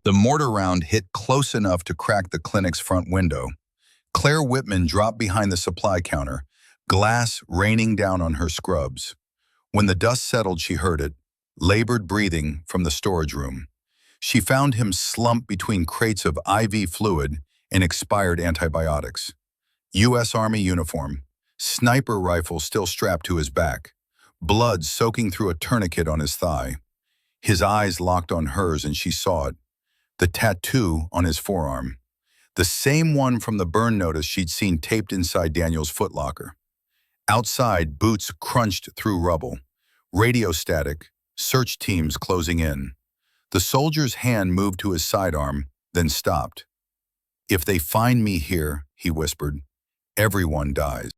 The mortar round hit close enough to crack the clinic's front window. Claire Whitman dropped behind the supply counter, glass raining down on her scrubs. When the dust settled, she heard it, labored breathing from the storage room. She found him slumped between crates of IV fluid and expired antibiotics. U.S. Army uniform, sniper rifle still strapped to his back, blood soaking through a tourniquet on his thigh. His eyes locked on hers and she saw it, the tattoo on his forearm. The same one from the burn notice she'd seen taped inside Daniel's footlocker. Outside, boots crunched through rubble. Radio static, search teams closing in. The soldier's hand moved to his sidearm, then stopped. "If they find me here," he whispered, "everyone dies."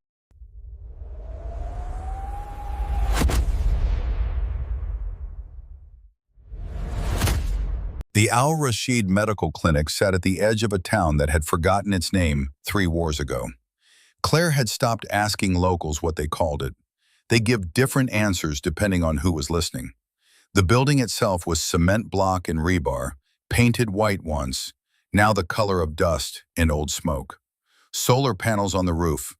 The Al-Rashid Medical Clinic sat at the edge of a town that had forgotten its name 3 wars ago. Claire had stopped asking locals what they called it. They give different answers depending on who was listening. The building itself was cement block and rebar, painted white once, now the color of dust and old smoke. Solar panels on the roof.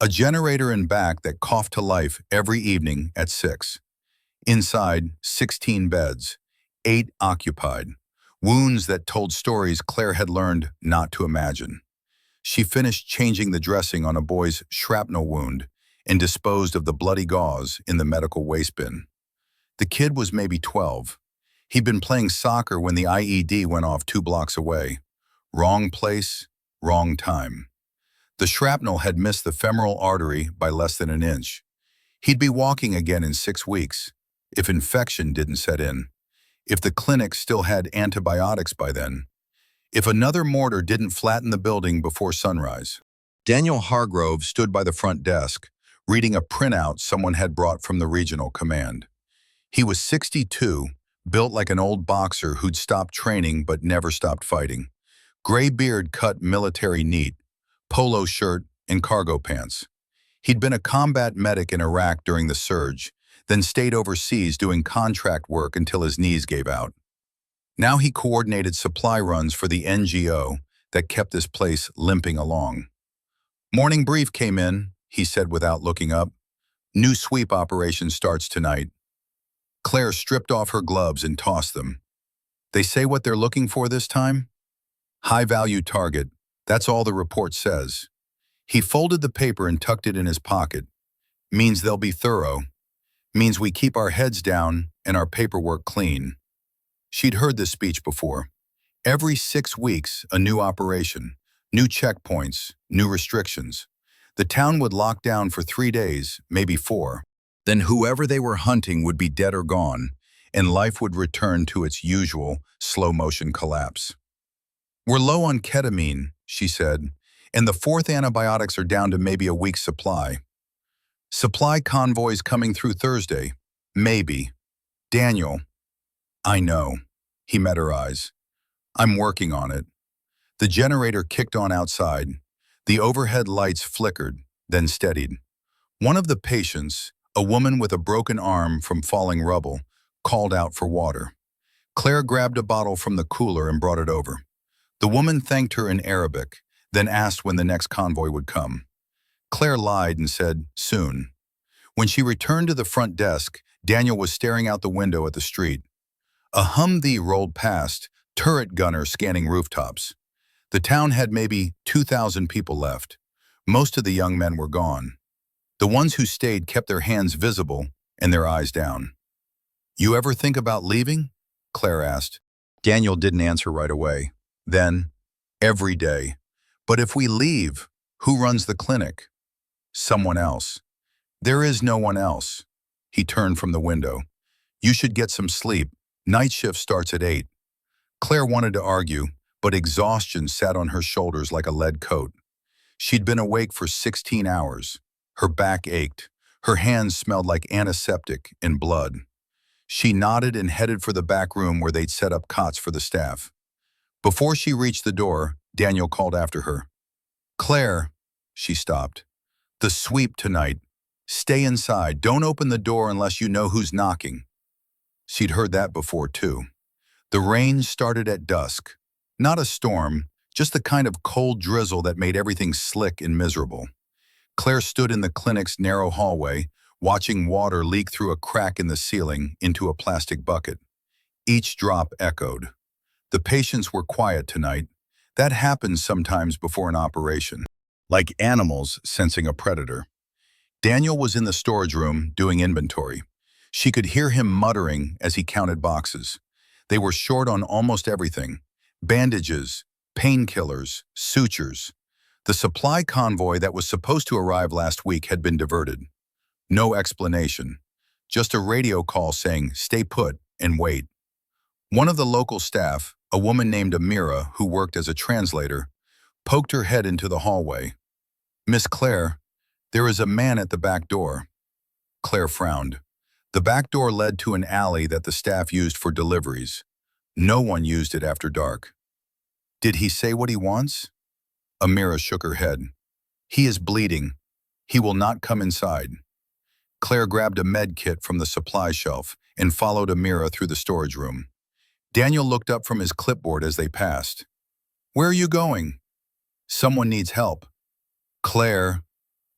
A generator in back that coughed to life every evening at 6. Inside, 16 beds, 8 occupied. Wounds that told stories Claire had learned not to imagine. She finished changing the dressing on a boy's shrapnel wound and disposed of the bloody gauze in the medical waste bin. The kid was maybe 12. He'd been playing soccer when the IED went off 2 blocks away. Wrong place, wrong time. The shrapnel had missed the femoral artery by less than an inch. He'd be walking again in 6 weeks, if infection didn't set in. If the clinic still had antibiotics by then. If another mortar didn't flatten the building before sunrise. Daniel Hargrove stood by the front desk, reading a printout someone had brought from the regional command. He was 62, built like an old boxer who'd stopped training but never stopped fighting. Gray beard cut military neat, polo shirt and cargo pants. He'd been a combat medic in Iraq during the surge, then stayed overseas doing contract work until his knees gave out. Now he coordinated supply runs for the NGO that kept this place limping along. "Morning brief came in," he said without looking up. "New sweep operation starts tonight." Claire stripped off her gloves and tossed them. "They say what they're looking for this time?" "High-value target. That's all the report says." He folded the paper and tucked it in his pocket. "Means they'll be thorough. Means we keep our heads down and our paperwork clean." She'd heard this speech before. Every 6 weeks, a new operation, new checkpoints, new restrictions. The town would lock down for 3 days, maybe 4. Then whoever they were hunting would be dead or gone, and life would return to its usual slow-motion collapse. "We're low on ketamine," she said, "and the 4th antibiotics are down to maybe a week's supply. Supply convoys coming through Thursday. Maybe." "Daniel." "I know." He met her eyes. "I'm working on it." The generator kicked on outside. The overhead lights flickered, then steadied. One of the patients, a woman with a broken arm from falling rubble, called out for water. Claire grabbed a bottle from the cooler and brought it over. The woman thanked her in Arabic, then asked when the next convoy would come. Claire lied and said, "Soon." When she returned to the front desk, Daniel was staring out the window at the street. A Humvee rolled past, turret gunner scanning rooftops. The town had maybe 2,000 people left. Most of the young men were gone. The ones who stayed kept their hands visible and their eyes down. "You ever think about leaving?" Claire asked. Daniel didn't answer right away. Then, "Every day. But if we leave, who runs the clinic?" "Someone else." "There is no one else." He turned from the window. "You should get some sleep. Night shift starts at 8. Claire wanted to argue, but exhaustion sat on her shoulders like a lead coat. She'd been awake for 16 hours. Her back ached. Her hands smelled like antiseptic and blood. She nodded and headed for the back room where they'd set up cots for the staff. Before she reached the door, Daniel called after her. "Claire," she stopped. "The sweep tonight. Stay inside. Don't open the door unless you know who's knocking." She'd heard that before, too. The rain started at dusk. Not a storm, just the kind of cold drizzle that made everything slick and miserable. Claire stood in the clinic's narrow hallway, watching water leak through a crack in the ceiling into a plastic bucket. Each drop echoed. The patients were quiet tonight. That happens sometimes before an operation. Like animals sensing a predator. Daniel was in the storage room doing inventory. She could hear him muttering as he counted boxes. They were short on almost everything. Bandages, painkillers, sutures. The supply convoy that was supposed to arrive last week had been diverted. No explanation. Just a radio call saying, "Stay put and wait." One of the local staff, a woman named Amira who worked as a translator, poked her head into the hallway. "Miss Claire, there is a man at the back door." Claire frowned. The back door led to an alley that the staff used for deliveries. No one used it after dark. "Did he say what he wants?" Amira shook her head. "He is bleeding. He will not come inside." Claire grabbed a med kit from the supply shelf and followed Amira through the storage room. Daniel looked up from his clipboard as they passed. "Where are you going?" "Someone needs help." Claire,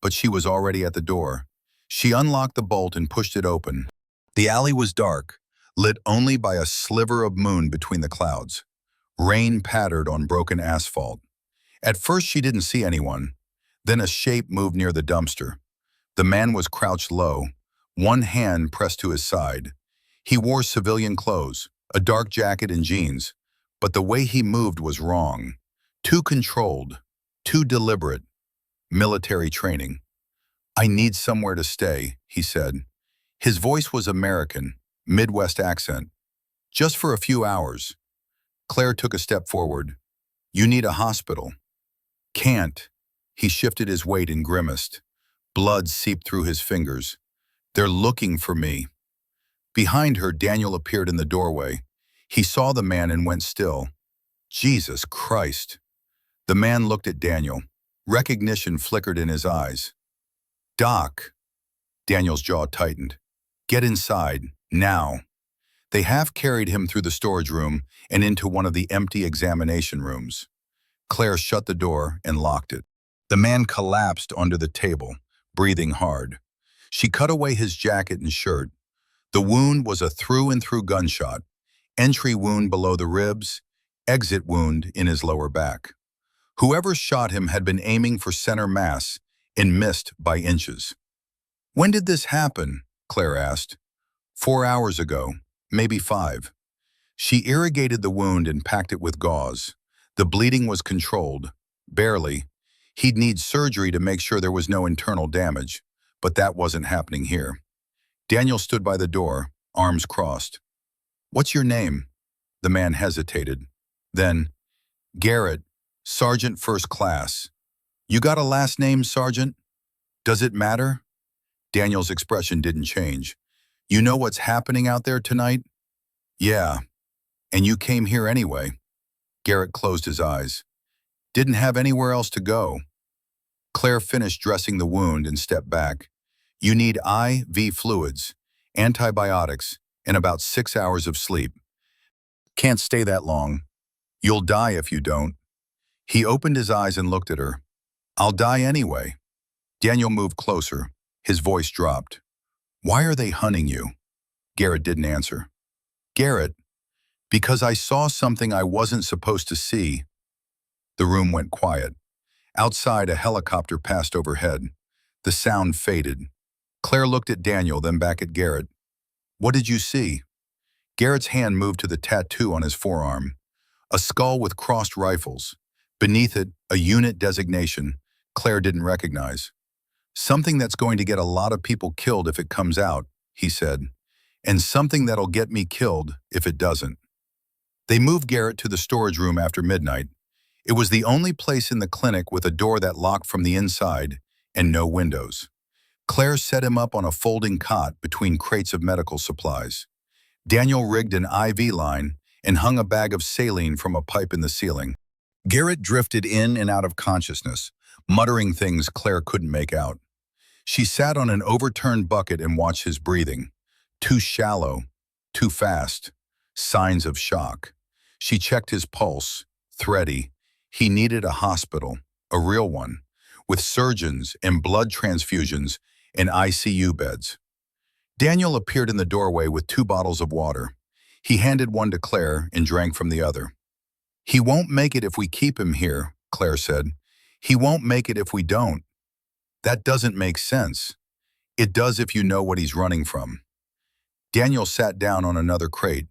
but she was already at the door. She unlocked the bolt and pushed it open. The alley was dark, lit only by a sliver of moon between the clouds. Rain pattered on broken asphalt. At first she didn't see anyone. Then a shape moved near the dumpster. The man was crouched low, one hand pressed to his side. He wore civilian clothes, a dark jacket and jeans, but the way he moved was wrong. Too controlled, too deliberate. Military training. "I need somewhere to stay," he said. His voice was American, Midwest accent. "Just for a few hours." Claire took a step forward. "You need a hospital." "Can't." He shifted his weight and grimaced. Blood seeped through his fingers. "They're looking for me." Behind her, Daniel appeared in the doorway. He saw the man and went still. "Jesus Christ." The man looked at Daniel. Recognition flickered in his eyes. "Doc." Daniel's jaw tightened. "Get inside, now." They half carried him through the storage room and into one of the empty examination rooms. Claire shut the door and locked it. The man collapsed onto the table, breathing hard. She cut away his jacket and shirt. The wound was a through-and-through gunshot, entry wound below the ribs, exit wound in his lower back. Whoever shot him had been aiming for center mass and missed by inches. "When did this happen?" Claire asked. 4 hours ago, maybe 5. She irrigated the wound and packed it with gauze. The bleeding was controlled, barely. He'd need surgery to make sure there was no internal damage, but that wasn't happening here. Daniel stood by the door, arms crossed. "What's your name?" The man hesitated. Then, "Garrett, Sergeant First Class." "You got a last name, Sergeant?" "Does it matter?" Daniel's expression didn't change. "You know what's happening out there tonight?" "Yeah. And you came here anyway." Garrett closed his eyes. "Didn't have anywhere else to go." Claire finished dressing the wound and stepped back. "You need IV fluids, antibiotics, and about 6 hours of sleep. Can't stay that long. You'll die if you don't." He opened his eyes and looked at her. "I'll die anyway." Daniel moved closer. His voice dropped. "Why are they hunting you?" Garrett didn't answer. "Garrett, because I saw something I wasn't supposed to see." The room went quiet. Outside, a helicopter passed overhead. The sound faded. Claire looked at Daniel, then back at Garrett. "What did you see?" Garrett's hand moved to the tattoo on his forearm. A skull with crossed rifles. Beneath it, a unit designation Claire didn't recognize. "Something that's going to get a lot of people killed if it comes out," he said. "And something that'll get me killed if it doesn't." They moved Garrett to the storage room after midnight. It was the only place in the clinic with a door that locked from the inside and no windows. Claire set him up on a folding cot between crates of medical supplies. Daniel rigged an IV line and hung a bag of saline from a pipe in the ceiling. Garrett drifted in and out of consciousness, muttering things Claire couldn't make out. She sat on an overturned bucket and watched his breathing. Too shallow, too fast, Signs of shock. She checked his pulse. Thready. He needed a hospital, a real one, with surgeons and blood transfusions and ICU beds. Daniel appeared in the doorway with 2 bottles of water. He handed one to Claire and drank from the other. "He won't make it if we keep him here," Claire said. "He won't make it if we don't." "That doesn't make sense." "It does if you know what he's running from." Daniel sat down on another crate.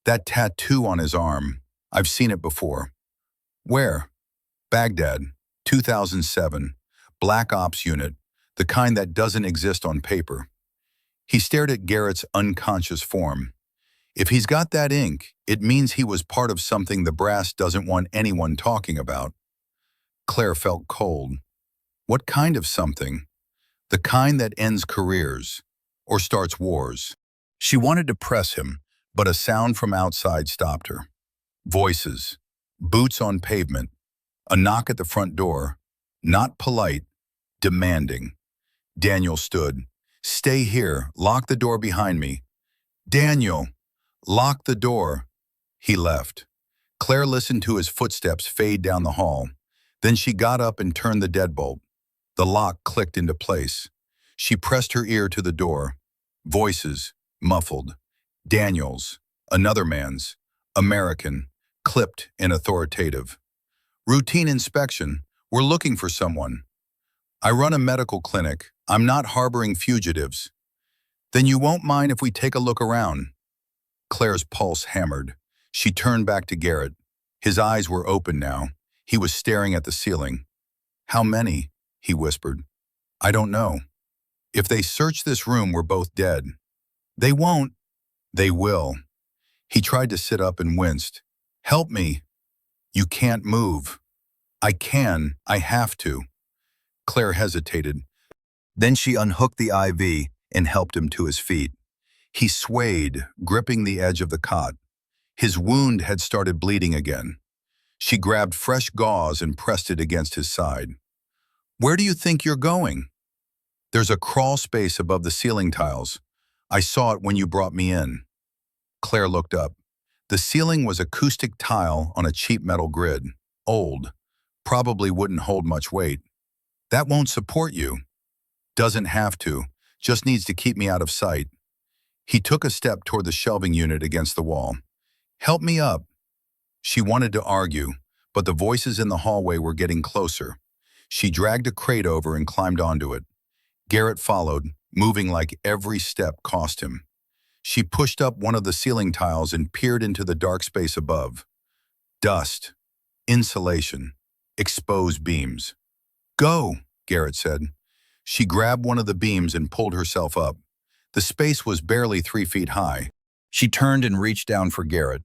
"That tattoo on his arm, I've seen it before." "Where?" "Baghdad, 2007. Black Ops unit, the kind that doesn't exist on paper." He stared at Garrett's unconscious form. "If he's got that ink, it means he was part of something the brass doesn't want anyone talking about." Claire felt cold. What kind of something? The kind that ends careers, or starts wars. She wanted to press him, but a sound from outside stopped her. Voices, boots on pavement, a knock at the front door, not polite, demanding. Daniel stood. "Stay here, lock the door behind me." "Daniel, lock the door." He left. Claire listened to his footsteps fade down the hall. Then she got up and turned the deadbolt. The lock clicked into place. She pressed her ear to the door. Voices, muffled. Daniel's, another man's, American, clipped and authoritative. "Routine inspection. We're looking for someone." "I run a medical clinic. I'm not harboring fugitives." "Then you won't mind if we take a look around?" Claire's pulse hammered. She turned back to Garrett. His eyes were open now. He was staring at the ceiling. "How many?" he whispered. "I don't know. If they search this room, we're both dead." "They won't." "They will." He tried to sit up and winced. "Help me." "You can't move." "I can. I have to." Claire hesitated. Then she unhooked the IV and helped him to his feet. He swayed, gripping the edge of the cot. His wound had started bleeding again. She grabbed fresh gauze and pressed it against his side. "Where do you think you're going?" "There's a crawl space above the ceiling tiles. I saw it when you brought me in." Claire looked up. The ceiling was acoustic tile on a cheap metal grid. Old. Probably wouldn't hold much weight. "That won't support you." "Doesn't have to. Just needs to keep me out of sight." He took a step toward the shelving unit against the wall. "Help me up." She wanted to argue, but the voices in the hallway were getting closer. She dragged a crate over and climbed onto it. Garrett followed, moving like every step cost him. She pushed up one of the ceiling tiles and peered into the dark space above. Dust. Insulation. Exposed beams. "Go," Garrett said. She grabbed one of the beams and pulled herself up. The space was barely 3 feet high. She turned and reached down for Garrett.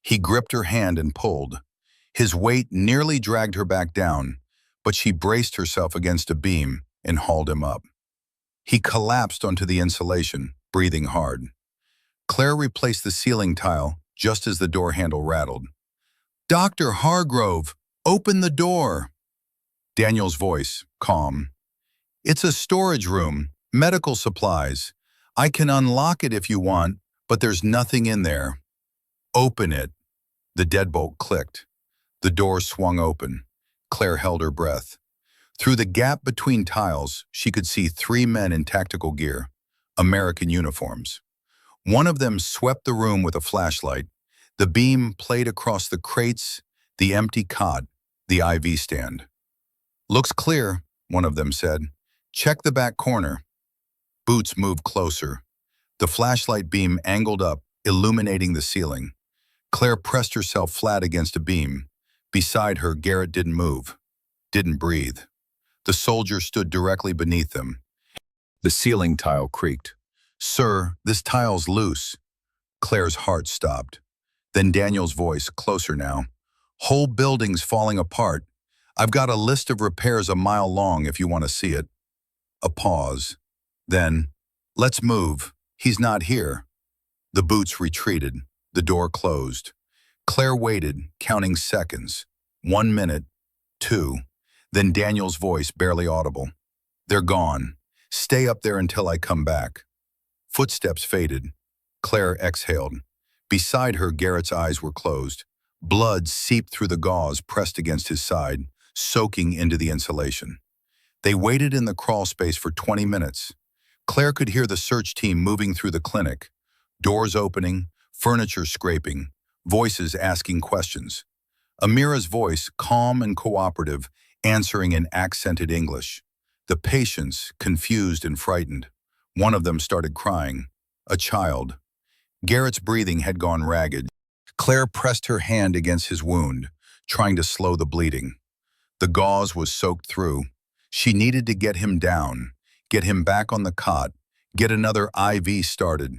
He gripped her hand and pulled. His weight nearly dragged her back down, but she braced herself against a beam and hauled him up. He collapsed onto the insulation, breathing hard. Claire replaced the ceiling tile just as the door handle rattled. "Dr. Hargrove, open the door." Daniel's voice, calm. "It's a storage room, medical supplies. I can unlock it if you want, but there's nothing in there." "Open it." The deadbolt clicked. The door swung open. Claire held her breath. Through the gap between tiles, she could see 3 men in tactical gear, American uniforms. One of them swept the room with a flashlight. The beam played across the crates, the empty cot, the IV stand. "Looks clear," one of them said. "Check the back corner." Boots moved closer. The flashlight beam angled up, illuminating the ceiling. Claire pressed herself flat against a beam. Beside her, Garrett didn't move, didn't breathe. The soldier stood directly beneath them. The ceiling tile creaked. "Sir, this tile's loose." Claire's heart stopped. Then Daniel's voice, closer now. "Whole building's falling apart. I've got a list of repairs a mile long if you want to see it." A pause. Then, "Let's move. He's not here." The boots retreated. The door closed. Claire waited, counting seconds. 1 minute, 2. Then Daniel's voice, barely audible. "They're gone. Stay up there until I come back." Footsteps faded. Claire exhaled. Beside her, Garrett's eyes were closed. Blood seeped through the gauze pressed against his side, soaking into the insulation. They waited in the crawl space for 20 minutes. Claire could hear the search team moving through the clinic, doors opening, furniture scraping, voices asking questions. Amira's voice, calm and cooperative, answering in accented English. The patients, confused and frightened. One of them started crying. A child. Garrett's breathing had gone ragged. Claire pressed her hand against his wound, trying to slow the bleeding. The gauze was soaked through. She needed to get him down, get him back on the cot, get another IV started.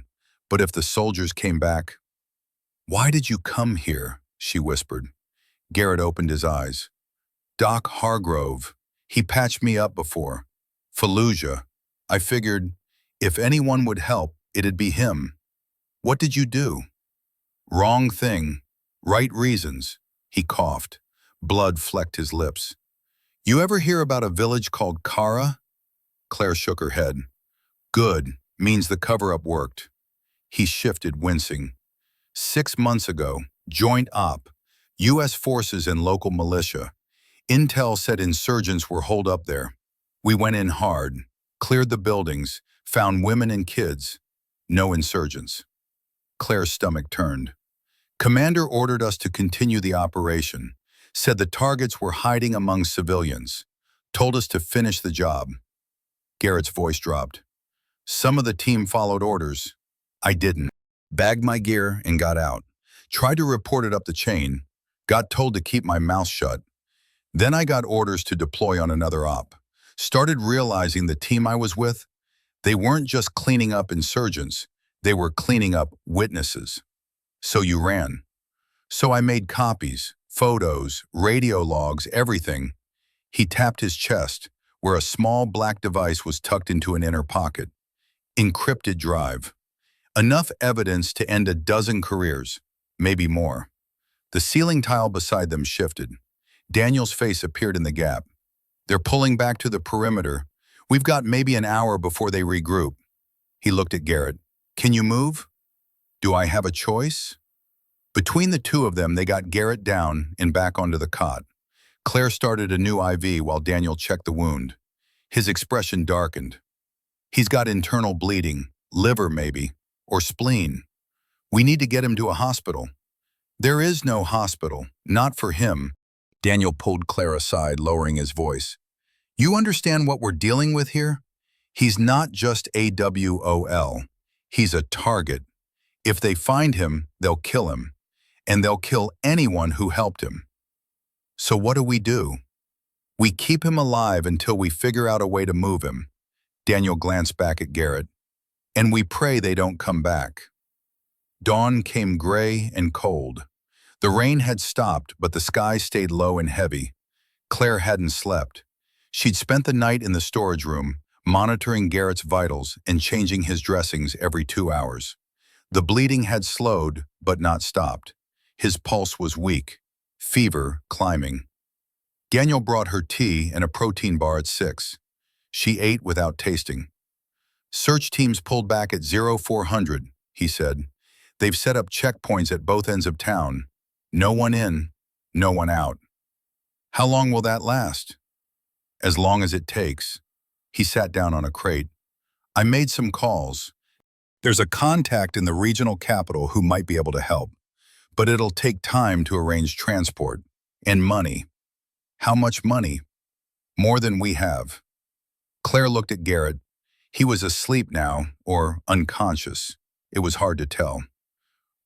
But if the soldiers came back, "Why did you come here?" she whispered. Garrett opened his eyes. "Doc Hargrove. He patched me up before. Fallujah. I figured, if anyone would help, it'd be him. What did you do?" "Wrong thing. Right reasons." He coughed. Blood flecked his lips. "You ever hear about a village called Kara?" Claire shook her head. "Good. Means the cover-up worked." He shifted, wincing. 6 months ago, joint op, U.S. forces and local militia. Intel said insurgents were holed up there. We went in hard, cleared the buildings, found women and kids. No insurgents. Claire's stomach turned. Commander ordered us to continue the operation, said the targets were hiding among civilians, told us to finish the job. Garrett's voice dropped. Some of the team followed orders. I didn't. Bagged my gear and got out. Tried to report it up the chain. Got told to keep my mouth shut. Then I got orders to deploy on another op. Started realizing the team I was with, they weren't just cleaning up insurgents, they were cleaning up witnesses. So you ran. So I made copies, photos, radio logs, everything. He tapped his chest, where a small black device was tucked into an inner pocket. Encrypted drive. Enough evidence to end a dozen careers, maybe more. The ceiling tile beside them shifted. Daniel's face appeared in the gap. They're pulling back to the perimeter. We've got maybe an hour before they regroup. He looked at Garrett. Can you move? Do I have a choice? Between the two of them, they got Garrett down and back onto the cot. Claire started a new IV while Daniel checked the wound. His expression darkened. He's got internal bleeding, liver maybe, or spleen. We need to get him to a hospital. There is no hospital, not for him. Daniel pulled Claire aside, lowering his voice. You understand what we're dealing with here? He's not just AWOL. He's a target. If they find him, they'll kill him. And they'll kill anyone who helped him. So what do? We keep him alive until we figure out a way to move him. Daniel glanced back at Garrett. And we pray they don't come back. Dawn came gray and cold. The rain had stopped, but the sky stayed low and heavy. Claire hadn't slept. She'd spent the night in the storage room, monitoring Garrett's vitals and changing his dressings every 2 hours. The bleeding had slowed, but not stopped. His pulse was weak, fever climbing. Daniel brought her tea and a protein bar at 6. She ate without tasting. Search teams pulled back at 0400, he said. They've set up checkpoints at both ends of town. No one in, no one out. How long will that last? As long as it takes. He sat down on a crate. I made some calls. There's a contact in the regional capital who might be able to help. But it'll take time to arrange transport. And money. How much money? More than we have. Claire looked at Garrett. He was asleep now, or unconscious. It was hard to tell.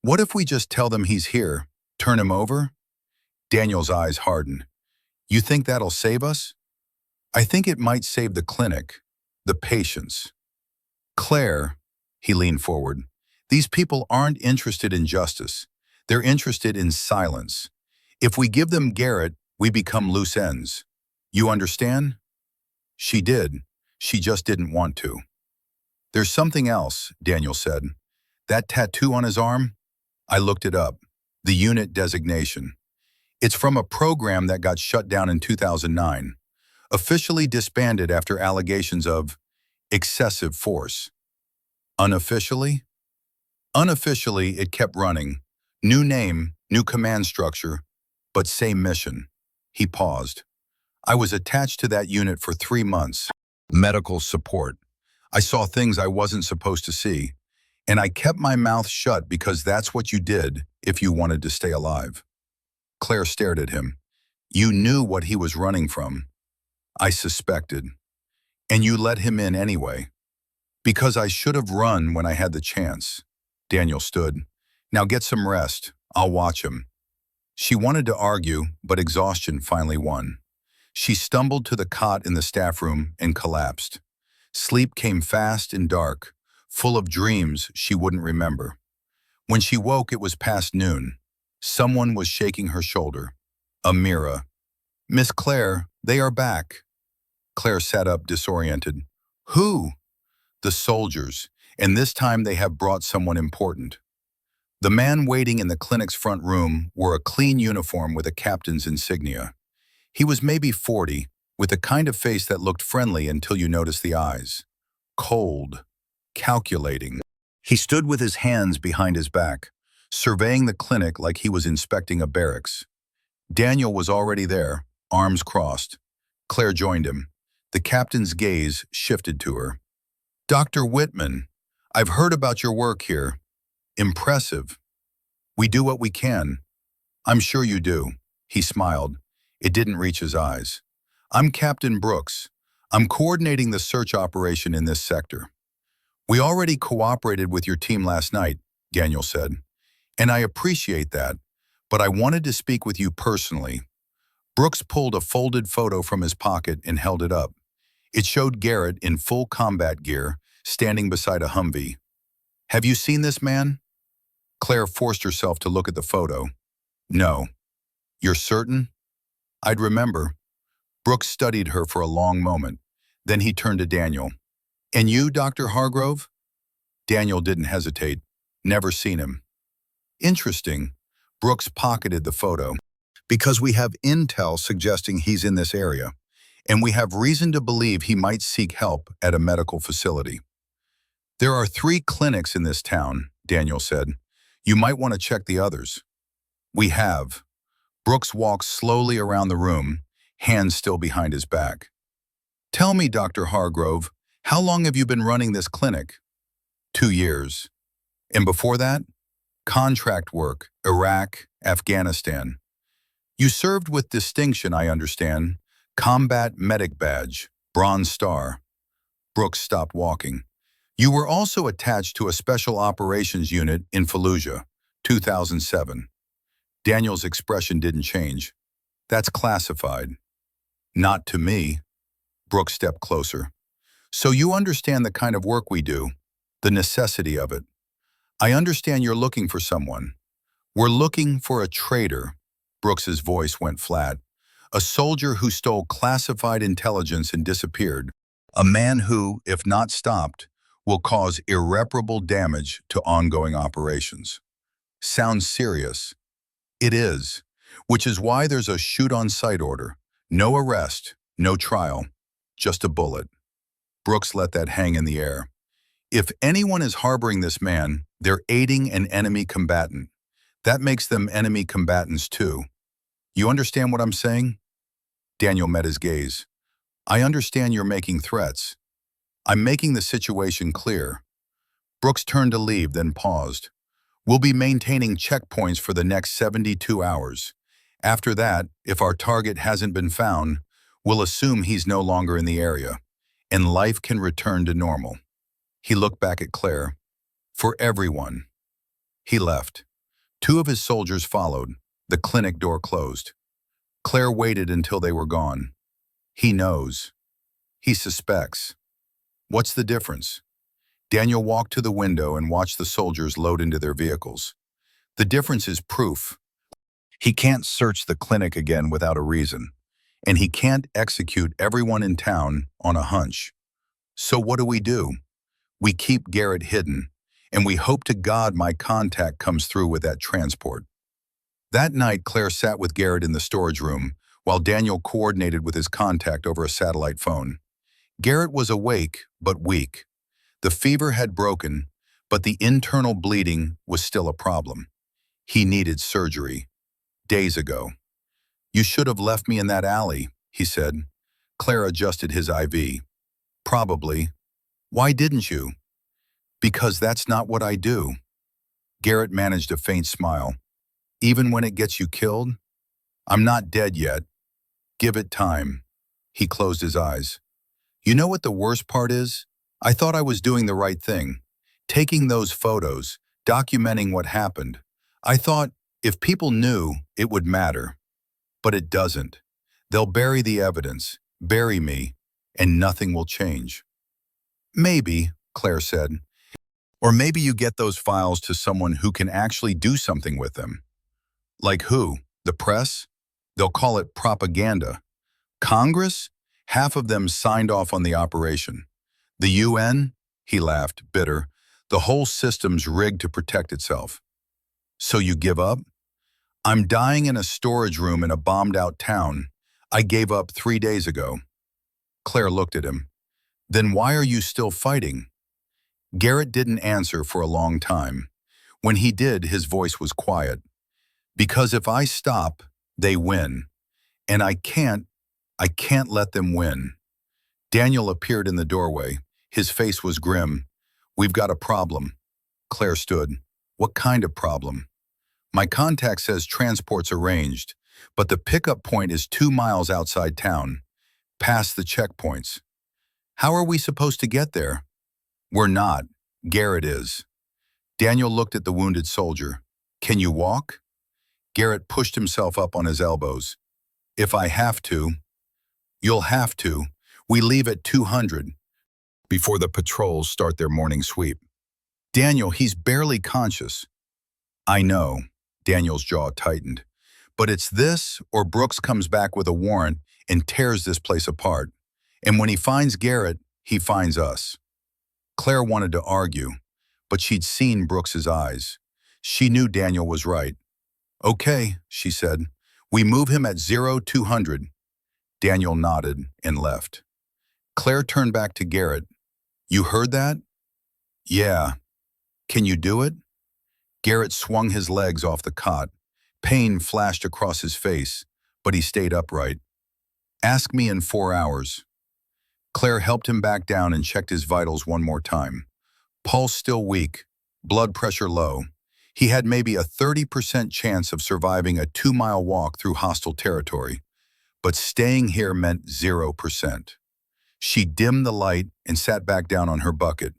What if we just tell them he's here? Turn him over? Daniel's eyes hardened. You think that'll save us? I think it might save the clinic, the patients. Claire, he leaned forward, these people aren't interested in justice. They're interested in silence. If we give them Garrett, we become loose ends. You understand? She did. She just didn't want to. There's something else, Daniel said. That tattoo on his arm? I looked it up. The unit designation. It's from a program that got shut down in 2009. Officially disbanded after allegations of excessive force. Unofficially? Unofficially, it kept running. New name, new command structure, but same mission. He paused. I was attached to that unit for 3 months. Medical support. I saw things I wasn't supposed to see. And I kept my mouth shut because that's what you did if you wanted to stay alive. Claire stared at him. You knew what he was running from. I suspected. And you let him in anyway. Because I should have run when I had the chance. Daniel stood. Now get some rest. I'll watch him. She wanted to argue, but exhaustion finally won. She stumbled to the cot in the staff room and collapsed. Sleep came fast and dark, full of dreams she wouldn't remember. When she woke, it was past noon. Someone was shaking her shoulder. Amira. Miss Claire, they are back. Claire sat up disoriented. Who? The soldiers, and this time they have brought someone important. The man waiting in the clinic's front room wore a clean uniform with a captain's insignia. He was maybe 40, with a kind of face that looked friendly until you noticed the eyes. Cold, calculating. He stood with his hands behind his back, surveying the clinic like he was inspecting a barracks. Daniel was already there, arms crossed. Claire joined him. The captain's gaze shifted to her. Dr. Whitman, I've heard about your work here. Impressive. We do what we can. I'm sure you do. He smiled. It didn't reach his eyes. I'm Captain Brooks. I'm coordinating the search operation in this sector. We already cooperated with your team last night, Daniel said. And I appreciate that, but I wanted to speak with you personally. Brooks pulled a folded photo from his pocket and held it up. It showed Garrett in full combat gear, standing beside a Humvee. Have you seen this man? Claire forced herself to look at the photo. No. You're certain? I'd remember. Brooks studied her for a long moment. Then he turned to Daniel. And you, Dr. Hargrove? Daniel didn't hesitate. Never seen him. Interesting. Brooks pocketed the photo. Because we have intel suggesting he's in this area, and we have reason to believe he might seek help at a medical facility. There are 3 clinics in this town, Daniel said. You might want to check the others. We have. Brooks walked slowly around the room, hands still behind his back. Tell me, Dr. Hargrove, how long have you been running this clinic? 2 years. And before that? Contract work, Iraq, Afghanistan. You served with distinction, I understand. Combat Medic Badge, Bronze Star. Brooks stopped walking. You were also attached to a Special Operations Unit in Fallujah, 2007. Daniel's expression didn't change. That's classified. Not to me. Brooks stepped closer. So you understand the kind of work we do, the necessity of it. I understand you're looking for someone. We're looking for a traitor. Brooks's voice went flat. A soldier who stole classified intelligence and disappeared. A man who, if not stopped, will cause irreparable damage to ongoing operations. Sounds serious. It is, which is why there's a shoot-on-sight order. No arrest, no trial, just a bullet. Brooks let that hang in the air. If anyone is harboring this man, they're aiding an enemy combatant. That makes them enemy combatants too. You understand what I'm saying? Daniel met his gaze. I understand you're making threats. I'm making the situation clear. Brooks turned to leave, then paused. We'll be maintaining checkpoints for the next 72 hours. After that, if our target hasn't been found, we'll assume he's no longer in the area, and life can return to normal. He looked back at Claire. For everyone. He left. 2 of his soldiers followed. The clinic door closed. Claire waited until they were gone. He knows. He suspects. What's the difference? Daniel walked to the window and watched the soldiers load into their vehicles. The difference is proof. He can't search the clinic again without a reason, and he can't execute everyone in town on a hunch. So what do? We keep Garrett hidden, and we hope to God my contact comes through with that transport. That night, Claire sat with Garrett in the storage room, while Daniel coordinated with his contact over a satellite phone. Garrett was awake, but weak. The fever had broken, but the internal bleeding was still a problem. He needed surgery. Days ago. "You should have left me in that alley," he said. Claire adjusted his IV. "Probably. Why didn't you?" "Because that's not what I do." Garrett managed a faint smile. "Even when it gets you killed? I'm not dead yet. Give it time." He closed his eyes. "You know what the worst part is? I thought I was doing the right thing. Taking those photos, documenting what happened. I thought if people knew, it would matter. But it doesn't. They'll bury the evidence, bury me, and nothing will change." "Maybe," Claire said. "Or maybe you get those files to someone who can actually do something with them." "Like who? The press? They'll call it propaganda. Congress? Half of them signed off on the operation. The UN?" He laughed, bitter. "The whole system's rigged to protect itself." "So you give up?" "I'm dying in a storage room in a bombed-out town. I gave up 3 days ago." Claire looked at him. "Then why are you still fighting?" Garrett didn't answer for a long time. When he did, his voice was quiet. "Because if I stop, they win. And I can't let them win." Daniel appeared in the doorway. His face was grim. "We've got a problem." Claire stood. "What kind of problem?" "My contact says transport's arranged, but the pickup point is 2 miles outside town, past the checkpoints." "How are we supposed to get there?" "We're not. Garrett is." Daniel looked at the wounded soldier. "Can you walk?" Garrett pushed himself up on his elbows. "If I have to." "You'll have to. We leave at 200, before the patrols start their morning sweep." "Daniel, he's barely conscious." "I know." Daniel's jaw tightened. "But it's this, or Brooks comes back with a warrant and tears this place apart. And when he finds Garrett, he finds us." Claire wanted to argue, but she'd seen Brooks's eyes. She knew Daniel was right. "Okay," she said. "We move him at 0200. Daniel nodded and left. Claire turned back to Garrett. "You heard that?" "Yeah." "Can you do it?" Garrett swung his legs off the cot. Pain flashed across his face, but he stayed upright. "Ask me in 4 hours." Claire helped him back down and checked his vitals one more time. Pulse still weak, blood pressure low. He had maybe a 30% chance of surviving a 2-mile walk through hostile territory, but staying here meant 0%. She dimmed the light and sat back down on her bucket.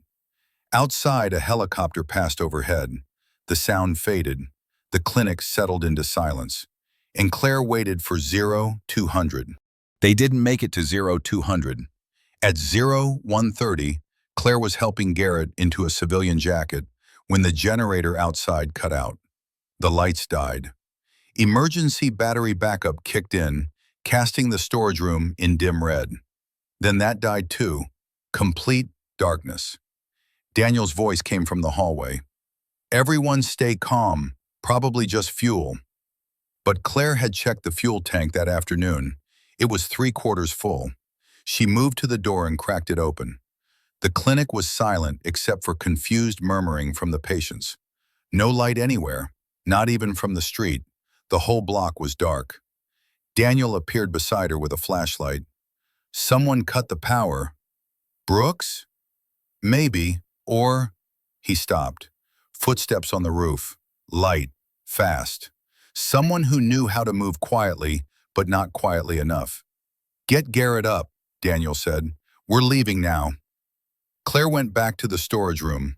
Outside, a helicopter passed overhead. The sound faded. The clinic settled into silence, and Claire waited for 0200. They didn't make it to 0200. At 0130, Claire was helping Garrett into a civilian jacket when the generator outside cut out. The lights died. Emergency battery backup kicked in, casting the storage room in dim red. Then that died too. Complete darkness. Daniel's voice came from the hallway. "Everyone stay calm, probably just fuel." But Claire had checked the fuel tank that afternoon. It was 3/4 full. She moved to the door and cracked it open. The clinic was silent except for confused murmuring from the patients. No light anywhere, not even from the street. The whole block was dark. Daniel appeared beside her with a flashlight. "Someone cut the power." "Brooks?" "Maybe, or—" He stopped. Footsteps on the roof. Light. Fast. Someone who knew how to move quietly, but not quietly enough. "Get Garrett up," Daniel said. "We're leaving now." Claire went back to the storage room.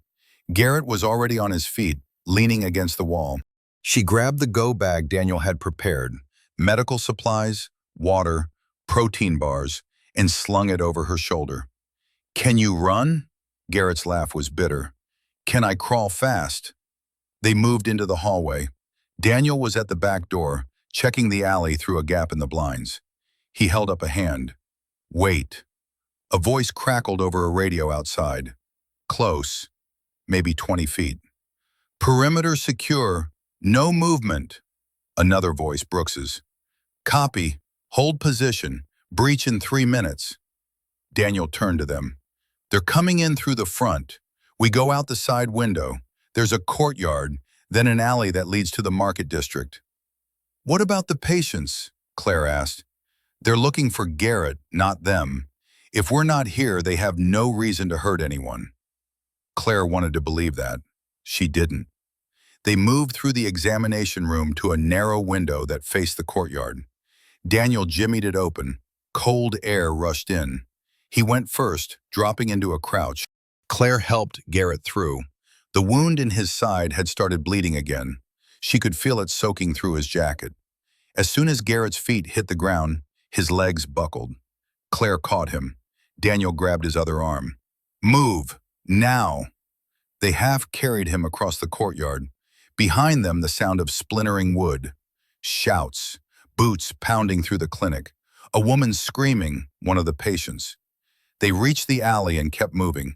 Garrett was already on his feet, leaning against the wall. She grabbed the go bag Daniel had prepared, medical supplies, water, protein bars, and slung it over her shoulder. "Can you run?" Garrett's laugh was bitter. "Can I crawl fast?" They moved into the hallway. Daniel was at the back door, checking the alley through a gap in the blinds. He held up a hand. "Wait." A voice crackled over a radio outside. Close, maybe 20 feet. "Perimeter secure. No movement." Another voice, Brooks's. "Copy. Hold position. Breach in 3 minutes." Daniel turned to them. "They're coming in through the front. We go out the side window. There's a courtyard, then an alley that leads to the market district. What about the patients? Claire asked. They're looking for Garrett, not them. If we're not here, they have no reason to hurt anyone. Claire wanted to believe that. She didn't. They moved through the examination room to a narrow window that faced the courtyard. Daniel jimmied it open. Cold air rushed in. He went first, dropping into a crouch. Claire helped Garrett through. The wound in his side had started bleeding again. She could feel it soaking through his jacket. As soon as Garrett's feet hit the ground, his legs buckled. Claire caught him. Daniel grabbed his other arm. Move! Now! They half carried him across the courtyard. Behind them, the sound of splintering wood. Shouts. Boots pounding through the clinic. A woman screaming, one of the patients. They reached the alley and kept moving.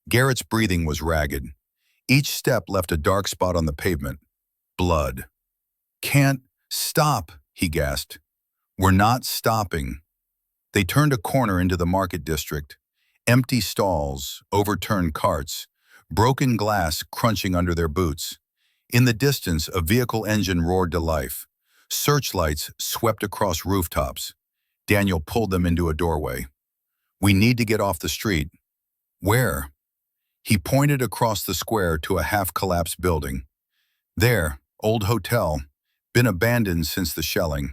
Garrett's breathing was ragged. Each step left a dark spot on the pavement. Blood. Can't stop, he gasped. We're not stopping. They turned a corner into the market district. Empty stalls, overturned carts, broken glass crunching under their boots. In the distance, a vehicle engine roared to life. Searchlights swept across rooftops. Daniel pulled them into a doorway. We need to get off the street. Where? He pointed across the square to a half-collapsed building. There, old hotel, been abandoned since the shelling.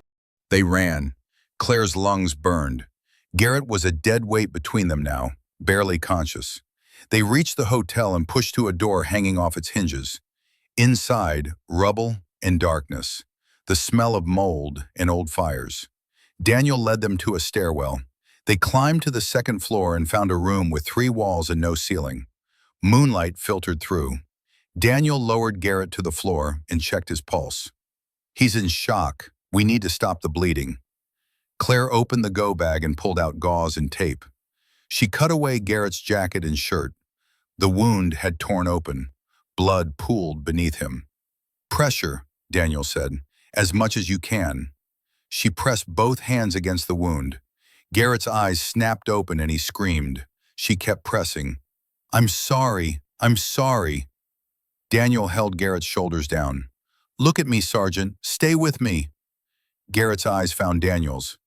They ran. Claire's lungs burned. Garrett was a dead weight between them now, barely conscious. They reached the hotel and pushed to a door hanging off its hinges. Inside, rubble and darkness, the smell of mold and old fires. Daniel led them to a stairwell. They climbed to the second floor and found a room with 3 walls and no ceiling. Moonlight filtered through. Daniel lowered Garrett to the floor and checked his pulse. He's in shock. We need to stop the bleeding. Claire opened the go bag and pulled out gauze and tape. She cut away Garrett's jacket and shirt. The wound had torn open. Blood pooled beneath him. Pressure, Daniel said, as much as you can. She pressed both hands against the wound. Garrett's eyes snapped open and he screamed. She kept pressing. I'm sorry. I'm sorry. Daniel held Garrett's shoulders down. Look at me, Sergeant. Stay with me. Garrett's eyes found Daniel's.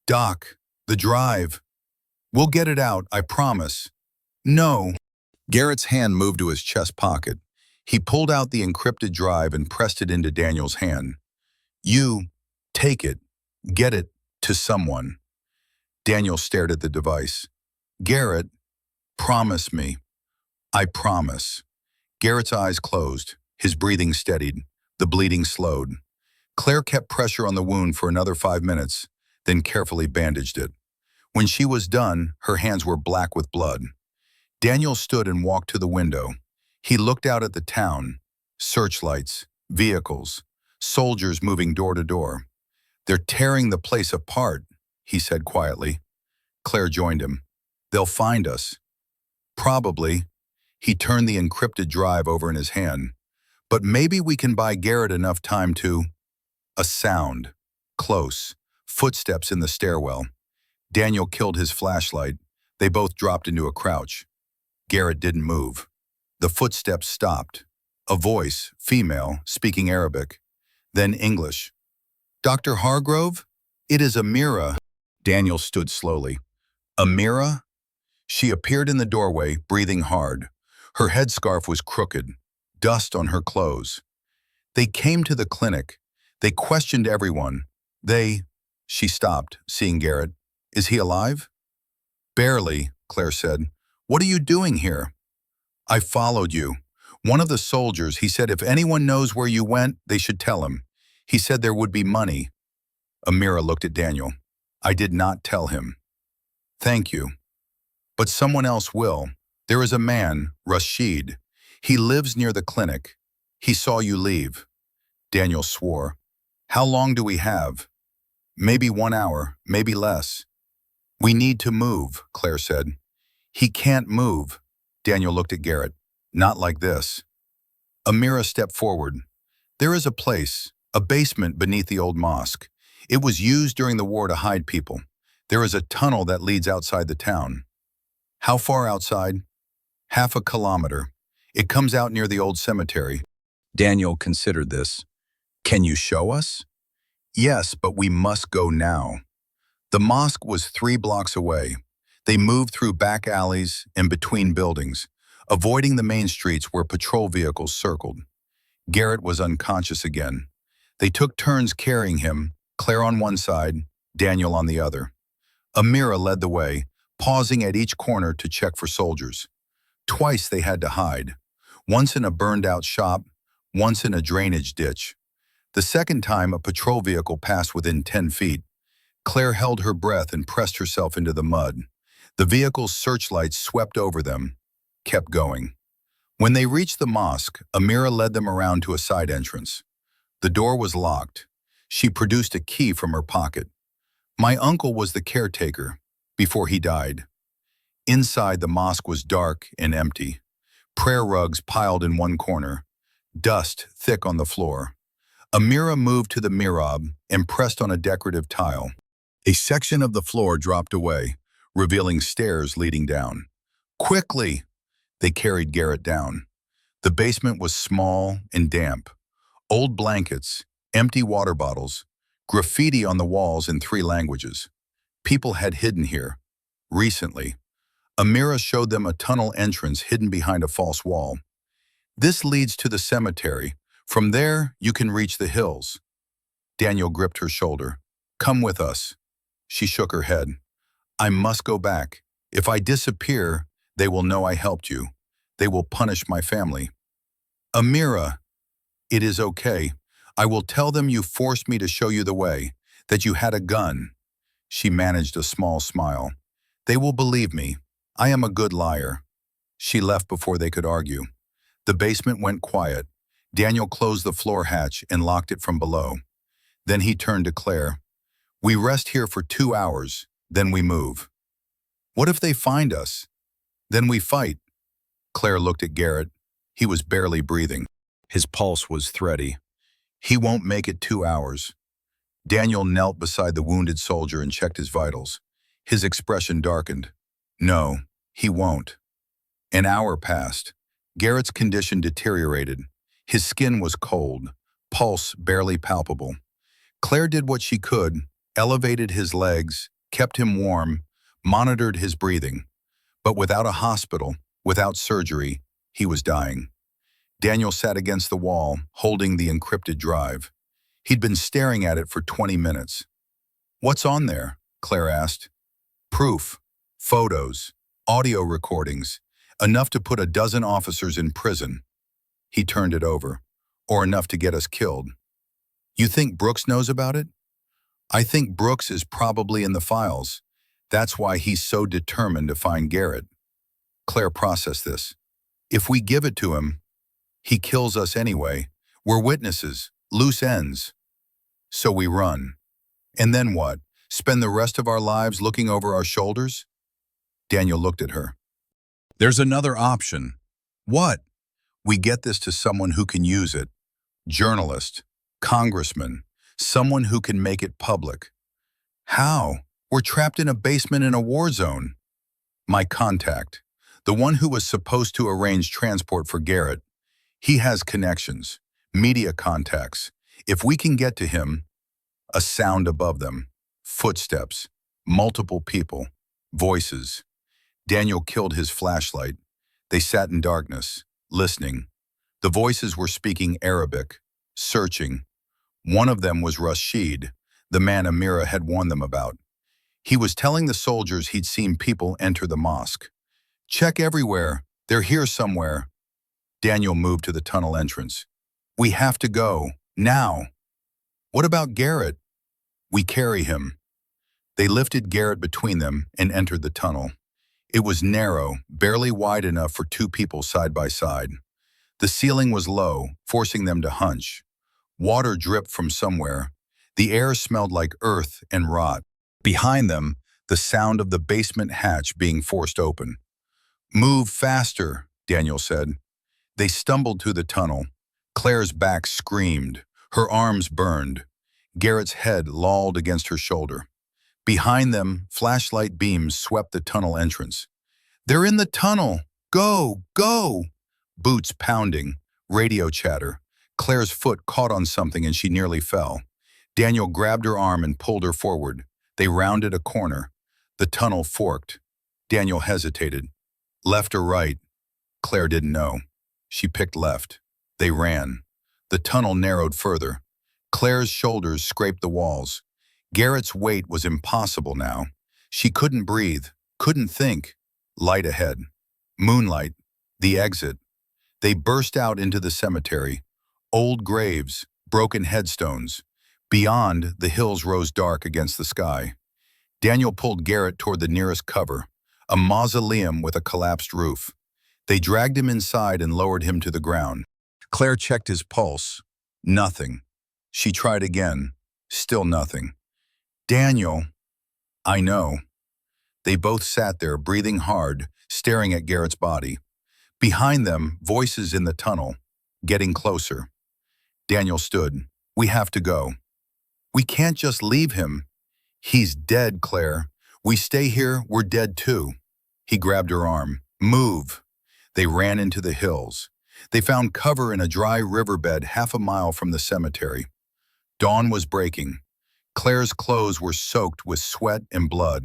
Doc, the drive. We'll get it out, I promise. No. Garrett's hand moved to his chest pocket. He pulled out the encrypted drive and pressed it into Daniel's hand. You, take it. Get it to someone. Daniel stared at the device. Garrett, promise me. I promise. Garrett's eyes closed. His breathing steadied. The bleeding slowed. Claire kept pressure on the wound for another 5 minutes, then carefully bandaged it. When she was done, her hands were black with blood. Daniel stood and walked to the window. He looked out at the town. Searchlights, vehicles, soldiers moving door to door. They're tearing the place apart, he said quietly. Claire joined him. They'll find us. Probably. He turned the encrypted drive over in his hand. But maybe we can buy Garrett enough time to... A sound. Close. Footsteps in the stairwell. Daniel killed his flashlight. They both dropped into a crouch. Garrett didn't move. The footsteps stopped. A voice, female, speaking Arabic. Then English. Dr. Hargrove? It is Amira. Daniel stood slowly. Amira? She appeared in the doorway, breathing hard. Her headscarf was crooked. Dust on her clothes. They came to the clinic. They questioned everyone. She stopped, seeing Garrett. Is he alive? Barely, Claire said. What are you doing here? I followed you. One of the soldiers, he said if anyone knows where you went, they should tell him. He said there would be money. Amira looked at Daniel. I did not tell him. Thank you. But someone else will. There is a man, Rashid. He lives near the clinic. He saw you leave. Daniel swore. How long do we have? Maybe 1 hour, maybe less. We need to move, Claire said. He can't move. Daniel looked at Garrett. Not like this. Amira stepped forward. There is a place, a basement beneath the old mosque. It was used during the war to hide people. There is a tunnel that leads outside the town. How far outside? 1/2 kilometer. It comes out near the old cemetery. Daniel considered this. Can you show us? Yes, but we must go now. The mosque was 3 blocks away. They moved through back alleys and between buildings, avoiding the main streets where patrol vehicles circled. Garrett was unconscious again. They took turns carrying him, Claire on one side, Daniel on the other. Amira led the way, pausing at each corner to check for soldiers. Twice they had to hide, once in a burned-out shop, once in a drainage ditch. The second time a patrol vehicle passed within 10 feet. Claire held her breath and pressed herself into the mud. The vehicle's searchlights swept over them, kept going. When they reached the mosque, Amira led them around to a side entrance. The door was locked. She produced a key from her pocket. My uncle was the caretaker before he died. Inside, the mosque was dark and empty. Prayer rugs piled in one corner, dust thick on the floor. Amira moved to the mihrab and pressed on a decorative tile. A section of the floor dropped away, revealing stairs leading down. Quickly! They carried Garrett down. The basement was small and damp. Old blankets, empty water bottles, graffiti on the walls in 3 languages. People had hidden here, recently. Amira showed them a tunnel entrance hidden behind a false wall. This leads to the cemetery. From there, you can reach the hills. Daniel gripped her shoulder. Come with us. She shook her head. I must go back. If I disappear, they will know I helped you. They will punish my family. Amira, it is okay. I will tell them you forced me to show you the way, that you had a gun. She managed a small smile. They will believe me. I am a good liar. She left before they could argue. The basement went quiet. Daniel closed the floor hatch and locked it from below. Then he turned to Claire. We rest here for 2 hours, then we move. What if they find us? Then we fight. Claire looked at Garrett. He was barely breathing. His pulse was thready. He won't make it 2 hours. Daniel knelt beside the wounded soldier and checked his vitals. His expression darkened. No, he won't. An hour passed. Garrett's condition deteriorated. His skin was cold, pulse barely palpable. Claire did what she could, elevated his legs, kept him warm, monitored his breathing. But without a hospital, without surgery, he was dying. Daniel sat against the wall, holding the encrypted drive. He'd been staring at it for 20 minutes. What's on there? Claire asked. Proof, photos, audio recordings, enough to put a dozen officers in prison. He turned it over, or enough to get us killed. You think Brooks knows about it? I think Brooks is probably in the files. That's why he's so determined to find Garrett. Claire processed this. If we give it to him, he kills us anyway. We're witnesses, loose ends. So we run. And then what? Spend the rest of our lives looking over our shoulders? Daniel looked at her. There's another option. What? We get this to someone who can use it. Journalist, congressman, someone who can make it public. How? We're trapped in a basement in a war zone. My contact, the one who was supposed to arrange transport for Garrett, he has connections, media contacts. If we can get to him, a sound above them, footsteps, multiple people, voices. Daniel killed his flashlight. They sat in darkness, listening. The voices were speaking Arabic, searching. One of them was Rashid, the man Amira had warned them about. He was telling the soldiers he'd seen people enter the mosque. Check everywhere. They're here somewhere. Daniel moved to the tunnel entrance. We have to go, now. What about Garrett? We carry him. They lifted Garrett between them and entered the tunnel. It was narrow, barely wide enough for 2 people side by side. The ceiling was low, forcing them to hunch. Water dripped from somewhere. The air smelled like earth and rot. Behind them, the sound of the basement hatch being forced open. Move faster, Daniel said. They stumbled through the tunnel. Claire's back screamed. Her arms burned. Garrett's head lolled against her shoulder. Behind them, flashlight beams swept the tunnel entrance. They're in the tunnel! Go! Go! Boots pounding, radio chatter. Claire's foot caught on something and she nearly fell. Daniel grabbed her arm and pulled her forward. They rounded a corner. The tunnel forked. Daniel hesitated. Left or right? Claire didn't know. She picked left. They ran. The tunnel narrowed further. Claire's shoulders scraped the walls. Garrett's weight was impossible now. She couldn't breathe, couldn't think. Light ahead. Moonlight. The exit. They burst out into the cemetery. Old graves, broken headstones. Beyond, the hills rose dark against the sky. Daniel pulled Garrett toward the nearest cover, a mausoleum with a collapsed roof. They dragged him inside and lowered him to the ground. Claire checked his pulse. Nothing. She tried again. Still nothing. Daniel. I know. They both sat there, breathing hard, staring at Garrett's body. Behind them, voices in the tunnel, getting closer. Daniel stood. We have to go. We can't just leave him. He's dead, Claire. We stay here, we're dead too. He grabbed her arm. Move. They ran into the hills. They found cover in a dry riverbed half a mile from the cemetery. Dawn was breaking. Claire's clothes were soaked with sweat and blood.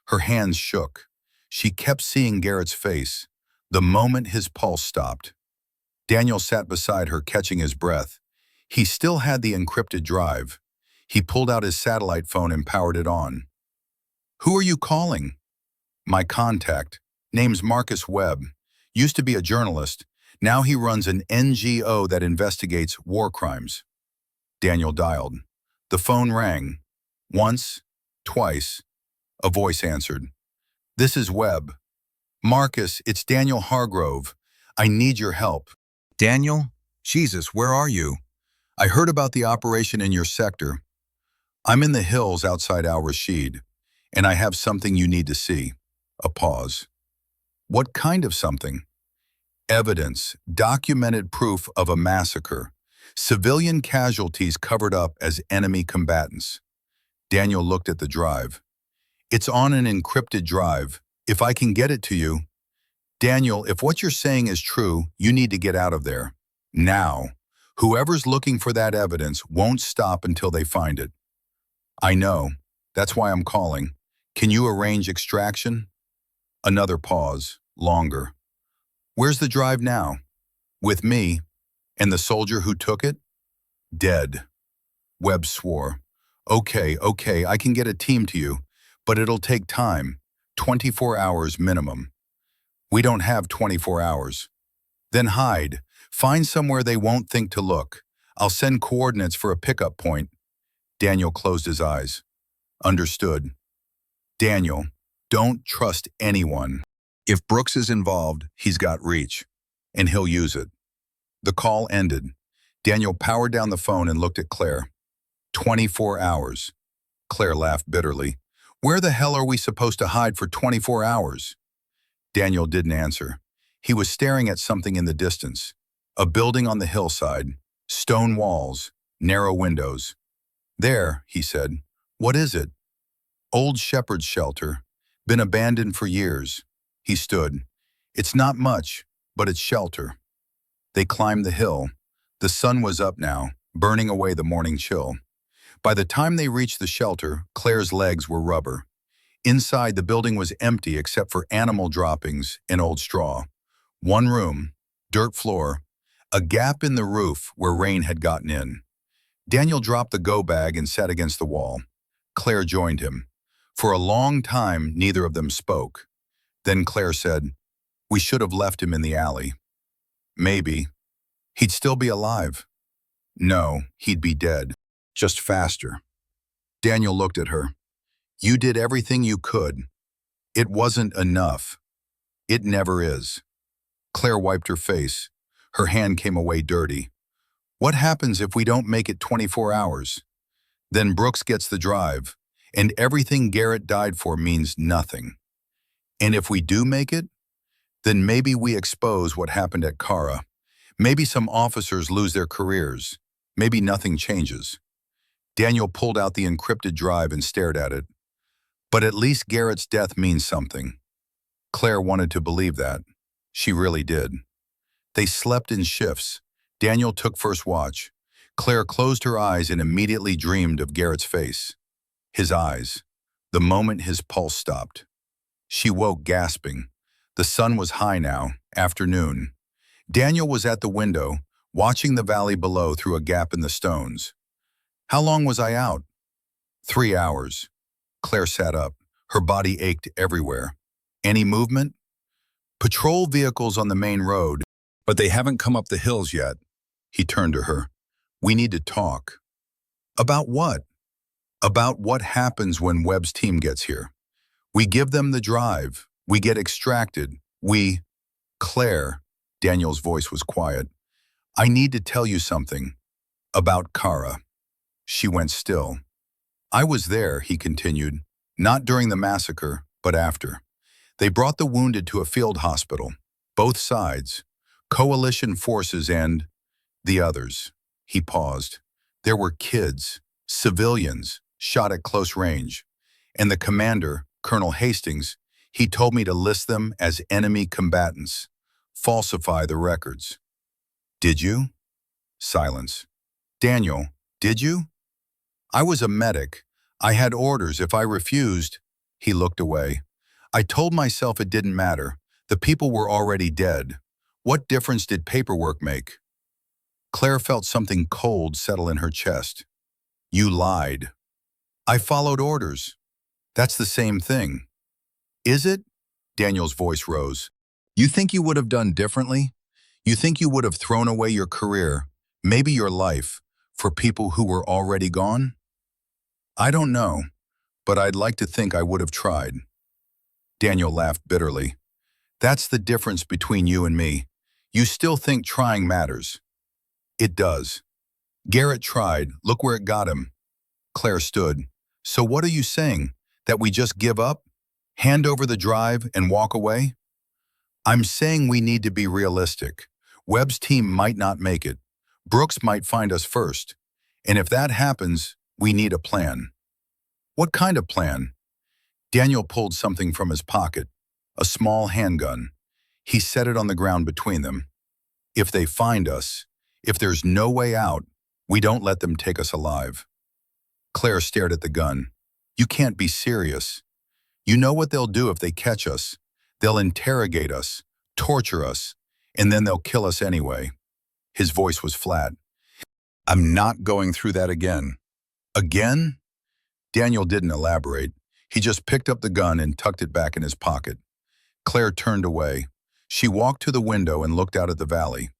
Her hands shook. She kept seeing Garrett's face, the moment his pulse stopped. Daniel sat beside her, catching his breath. He still had the encrypted drive. He pulled out his satellite phone and powered it on. Who are you calling? My contact. Name's Marcus Webb. Used to be a journalist. Now he runs an NGO that investigates war crimes. Daniel dialed. The phone rang. Once, twice. A voice answered. This is Webb. Marcus, it's Daniel Hargrove. I need your help. Daniel? Jesus, where are you? I heard about the operation in your sector. I'm in the hills outside Al Rashid, and I have something you need to see. A pause. What kind of something? Evidence, documented proof of a massacre. Civilian casualties covered up as enemy combatants. Daniel looked at the drive. It's on an encrypted drive. If I can get it to you. Daniel, if what you're saying is true, you need to get out of there. Now. Whoever's looking for that evidence won't stop until they find it. I know. That's why I'm calling. Can you arrange extraction? Another pause. Longer. Where's the drive now? With me. And the soldier who took it? Dead. Webb swore. Okay, I can get a team to you, but it'll take time. 24 hours minimum. We don't have 24 hours. Then hide. Find somewhere they won't think to look. I'll send coordinates for a pickup point. Daniel closed his eyes. Understood. Daniel, don't trust anyone. If Brooks is involved, he's got reach, and he'll use it. The call ended. Daniel powered down the phone and looked at Claire. 24 hours. Claire laughed bitterly. Where the hell are we supposed to hide for 24 hours? Daniel didn't answer. He was staring at something in the distance. A building on the hillside. Stone walls. Narrow windows. There, he said. What is it? Old shepherd's shelter. Been abandoned for years. He stood. It's not much, but it's shelter. They climbed the hill. The sun was up now, burning away the morning chill. By the time they reached the shelter, Claire's legs were rubber. Inside, the building was empty except for animal droppings and old straw. One room, dirt floor, a gap in the roof where rain had gotten in. Daniel dropped the go bag and sat against the wall. Claire joined him. For a long time, neither of them spoke. Then Claire said, "We should have left him in the alley." Maybe. He'd still be alive. No, he'd be dead. Just faster. Daniel looked at her. You did everything you could. It wasn't enough. It never is. Claire wiped her face. Her hand came away dirty. What happens if we don't make it 24 hours? Then Brooks gets the drive, and everything Garrett died for means nothing. And if we do make it, then maybe we expose what happened at Kara. Maybe some officers lose their careers. Maybe nothing changes. Daniel pulled out the encrypted drive and stared at it. But at least Garrett's death means something. Claire wanted to believe that. She really did. They slept in shifts. Daniel took first watch. Claire closed her eyes and immediately dreamed of Garrett's face. His eyes. The moment his pulse stopped. She woke gasping. The sun was high now, afternoon. Daniel was at the window, watching the valley below through a gap in the stones. How long was I out? 3 hours. Claire sat up. Her body ached everywhere. Any movement? Patrol vehicles on the main road, but they haven't come up the hills yet. He turned to her. We need to talk. About what? About what happens when Webb's team gets here. We give them the drive. We get extracted. Claire, Daniel's voice was quiet. I need to tell you something. About Kara. She went still. I was there, he continued. Not during the massacre, but after. They brought the wounded to a field hospital. Both sides. Coalition forces and the others. He paused. There were kids, civilians, shot at close range. And the commander, Colonel Hastings, he told me to list them as enemy combatants. Falsify the records. Did you? Silence. Daniel, did you? I was a medic. I had orders. If I refused, he looked away. I told myself it didn't matter. The people were already dead. What difference did paperwork make? Claire felt something cold settle in her chest. You lied. I followed orders. That's the same thing. Is it? Daniel's voice rose. You think you would have done differently? You think you would have thrown away your career, maybe your life, for people who were already gone? I don't know, but I'd like to think I would have tried. Daniel laughed bitterly. That's the difference between you and me. You still think trying matters. It does. Garrett tried. Look where it got him. Claire stood. So what are you saying? That we just give up? Hand over the drive and walk away? I'm saying we need to be realistic. Webb's team might not make it. Brooks might find us first. And if that happens, we need a plan. What kind of plan? Daniel pulled something from his pocket, a small handgun. He set it on the ground between them. If they find us, if there's no way out, we don't let them take us alive. Claire stared at the gun. You can't be serious. You know what they'll do if they catch us. They'll interrogate us, torture us, and then they'll kill us anyway. His voice was flat. I'm not going through that again. Again? Daniel didn't elaborate. He just picked up the gun and tucked it back in his pocket. Claire turned away. She walked to the window and looked out at the valley.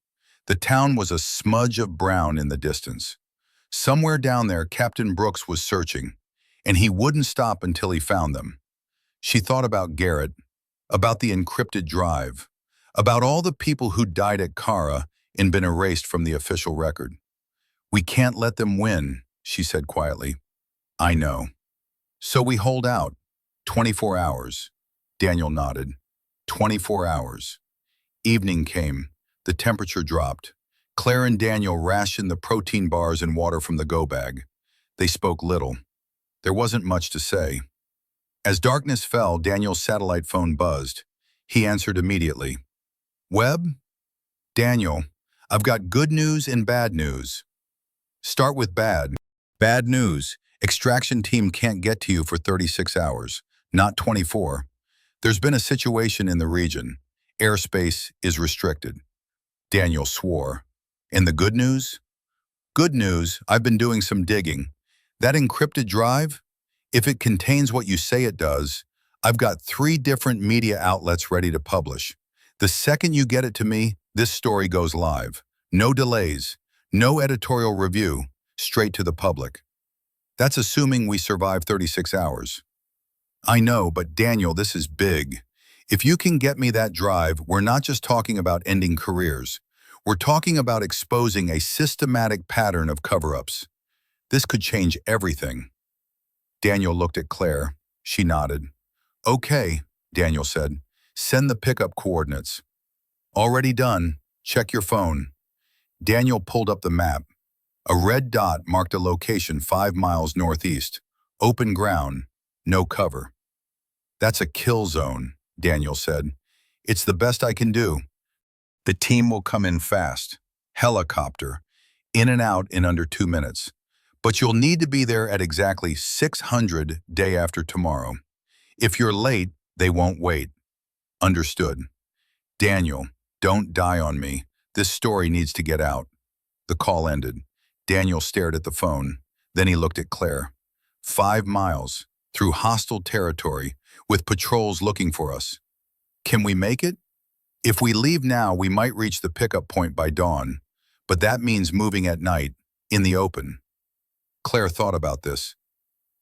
The town was a smudge of brown in the distance. Somewhere down there, Captain Brooks was searching, and he wouldn't stop until he found them. She thought about Garrett, about the encrypted drive, about all the people who died at Kara and been erased from the official record. We can't let them win, she said quietly. I know. So we hold out. 24 hours. Daniel nodded. 24 hours. Evening came. The temperature dropped. Claire and Daniel rationed the protein bars and water from the go bag. They spoke little. There wasn't much to say. As darkness fell, Daniel's satellite phone buzzed. He answered immediately. Webb? Daniel, I've got good news and bad news. Start with bad. Bad news. Extraction team can't get to you for 36 hours, not 24. There's been a situation in the region. Airspace is restricted. Daniel swore. And the good news? Good news, I've been doing some digging. That encrypted drive? If it contains what you say it does, I've got 3 different media outlets ready to publish. The second you get it to me, this story goes live. No delays, no editorial review, straight to the public. That's assuming we survive 36 hours. I know, but Daniel, this is big. If you can get me that drive, we're not just talking about ending careers. We're talking about exposing a systematic pattern of cover-ups. This could change everything. Daniel looked at Claire. She nodded. Okay, Daniel said. Send the pickup coordinates. Already done. Check your phone. Daniel pulled up the map. A red dot marked a location 5 miles northeast. Open ground. No cover. That's a kill zone, Daniel said. It's the best I can do. The team will come in fast. Helicopter. In and out in under 2 minutes. But you'll need to be there at exactly 600 day after tomorrow. If you're late, they won't wait. Understood. Daniel, don't die on me. This story needs to get out. The call ended. Daniel stared at the phone. Then he looked at Claire. 5 miles, through hostile territory, with patrols looking for us. Can we make it? If we leave now, we might reach the pickup point by dawn. But that means moving at night, in the open. Claire thought about this.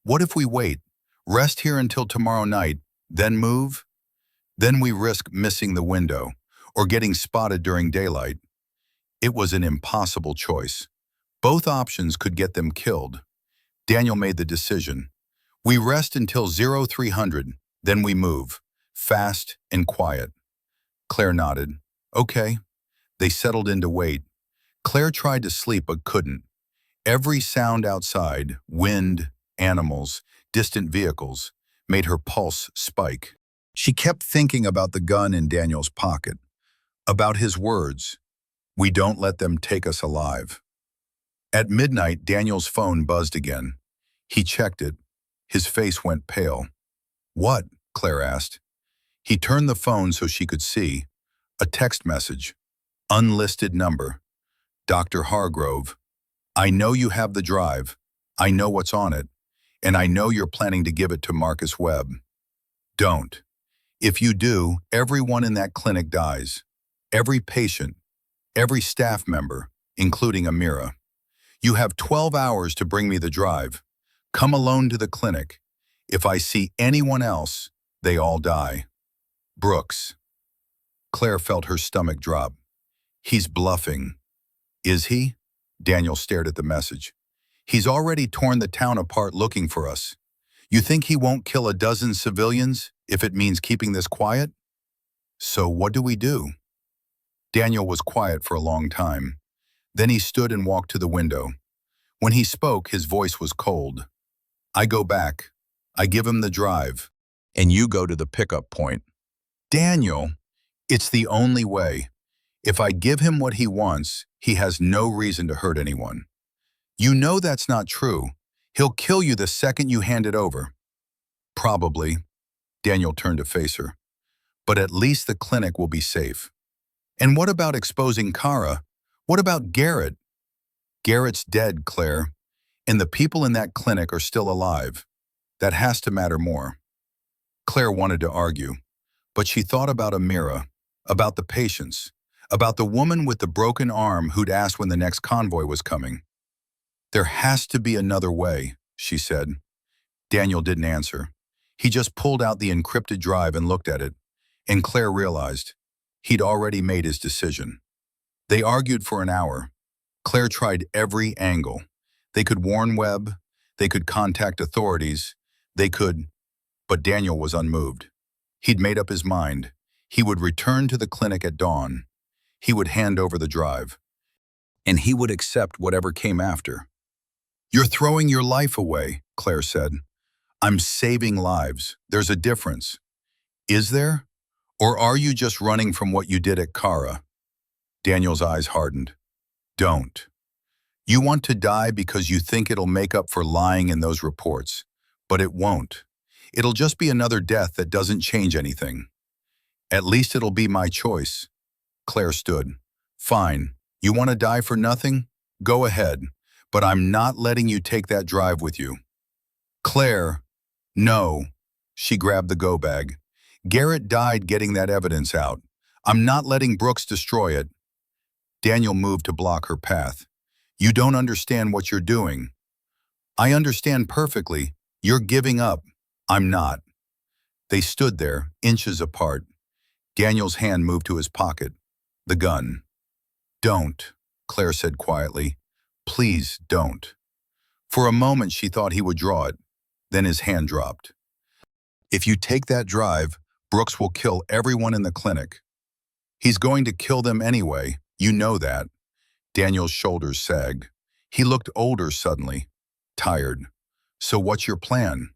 What if we wait, rest here until tomorrow night, then move? Then we risk missing the window, or getting spotted during daylight. It was an impossible choice. Both options could get them killed. Daniel made the decision. We rest until 0300, then we move, fast and quiet. Claire nodded. Okay. They settled in to wait. Claire tried to sleep but couldn't. Every sound outside, wind, animals, distant vehicles, made her pulse spike. She kept thinking about the gun in Daniel's pocket, about his words, "We don't let them take us alive." At midnight, Daniel's phone buzzed again. He checked it. His face went pale. "What?" Claire asked. He turned the phone so she could see. A text message. Unlisted number. Dr. Hargrove. I know you have the drive. I know what's on it. And I know you're planning to give it to Marcus Webb. Don't. If you do, everyone in that clinic dies. Every patient. Every staff member, including Amira. You have 12 hours to bring me the drive. Come alone to the clinic. If I see anyone else, they all die. Brooks. Claire felt her stomach drop. He's bluffing. Is he? Daniel stared at the message. He's already torn the town apart looking for us. You think he won't kill a dozen civilians if it means keeping this quiet? So what do we do? Daniel was quiet for a long time. Then he stood and walked to the window. When he spoke, his voice was cold. I go back. I give him the drive. And you go to the pickup point. Daniel, it's the only way. If I give him what he wants, he has no reason to hurt anyone. You know that's not true. He'll kill you the second you hand it over. Probably. Daniel turned to face her. But at least the clinic will be safe. And what about exposing Kara? What about Garrett? Garrett's dead, Claire. And the people in that clinic are still alive. That has to matter more. Claire wanted to argue, but she thought about Amira, about the patients, about the woman with the broken arm who'd asked when the next convoy was coming. There has to be another way, she said. Daniel didn't answer. He just pulled out the encrypted drive and looked at it, and Claire realized he'd already made his decision. They argued for an hour. Claire tried every angle. They could warn Webb, they could contact authorities, but Daniel was unmoved. He'd made up his mind. He would return to the clinic at dawn. He would hand over the drive. And he would accept whatever came after. You're throwing your life away, Claire said. I'm saving lives. There's a difference. Is there? Or are you just running from what you did at Kara? Daniel's eyes hardened. Don't. You want to die because you think it'll make up for lying in those reports, but it won't. It'll just be another death that doesn't change anything. At least it'll be my choice. Claire stood. Fine. You want to die for nothing? Go ahead. But I'm not letting you take that drive with you. Claire, no. She grabbed the go bag. Garrett died getting that evidence out. I'm not letting Brooks destroy it. Daniel moved to block her path. You don't understand what you're doing. I understand perfectly. You're giving up. I'm not. They stood there, inches apart. Daniel's hand moved to his pocket. The gun. Don't, Claire said quietly. Please don't. For a moment she thought he would draw it. Then his hand dropped. If you take that drive, Brooks will kill everyone in the clinic. He's going to kill them anyway. You know that. Daniel's shoulders sagged. He looked older suddenly, tired. So what's your plan?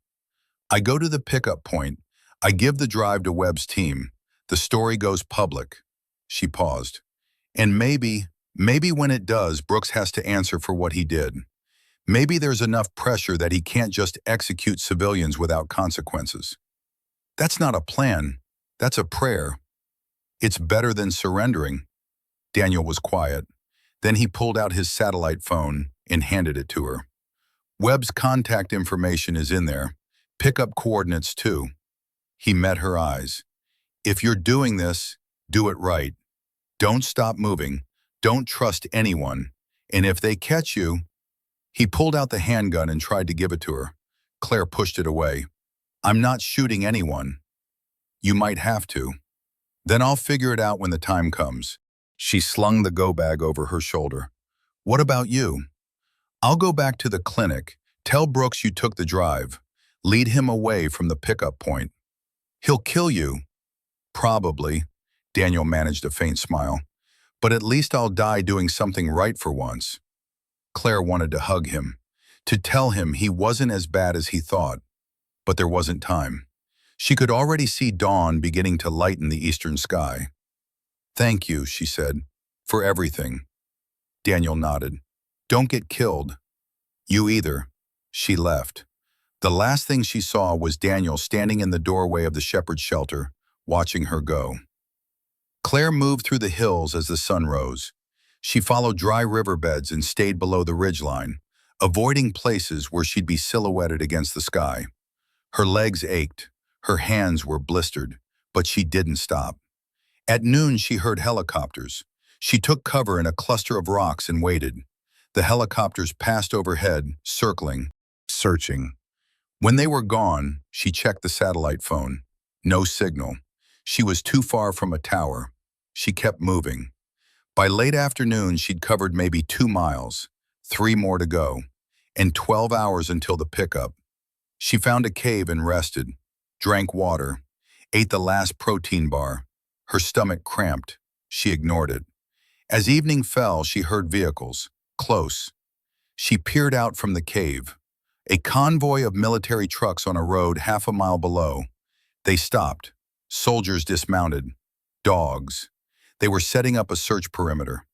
I go to the pickup point. I give the drive to Webb's team. The story goes public. She paused. And maybe when it does, Brooks has to answer for what he did. Maybe there's enough pressure that he can't just execute civilians without consequences. That's not a plan. That's a prayer. It's better than surrendering. Daniel was quiet. Then he pulled out his satellite phone and handed it to her. Webb's contact information is in there. Pickup coordinates too. He met her eyes. If you're doing this, do it right. Don't stop moving. Don't trust anyone. And if they catch you... He pulled out the handgun and tried to give it to her. Claire pushed it away. I'm not shooting anyone. You might have to. Then I'll figure it out when the time comes. She slung the go bag over her shoulder. What about you? I'll go back to the clinic. Tell Brooks you took the drive. Lead him away from the pickup point. He'll kill you. Probably. Daniel managed a faint smile. But at least I'll die doing something right for once. Claire wanted to hug him, to tell him he wasn't as bad as he thought. But there wasn't time. She could already see dawn beginning to lighten the eastern sky. Thank you, she said, for everything. Daniel nodded. Don't get killed. You either. She left. The last thing she saw was Daniel standing in the doorway of the shepherd's shelter, watching her go. Claire moved through the hills as the sun rose. She followed dry riverbeds and stayed below the ridgeline, avoiding places where she'd be silhouetted against the sky. Her legs ached, her hands were blistered, but she didn't stop. At noon, she heard helicopters. She took cover in a cluster of rocks and waited. The helicopters passed overhead, circling, searching. When they were gone, she checked the satellite phone. No signal. She was too far from a tower. She kept moving. By late afternoon, she'd covered maybe 2 miles, 3 more to go, and 12 hours until the pickup. She found a cave and rested, drank water, ate the last protein bar. Her stomach cramped. She ignored it. As evening fell, she heard vehicles, close. She peered out from the cave. A convoy of military trucks on a road half a mile below. They stopped. Soldiers dismounted. Dogs. They were setting up a search perimeter.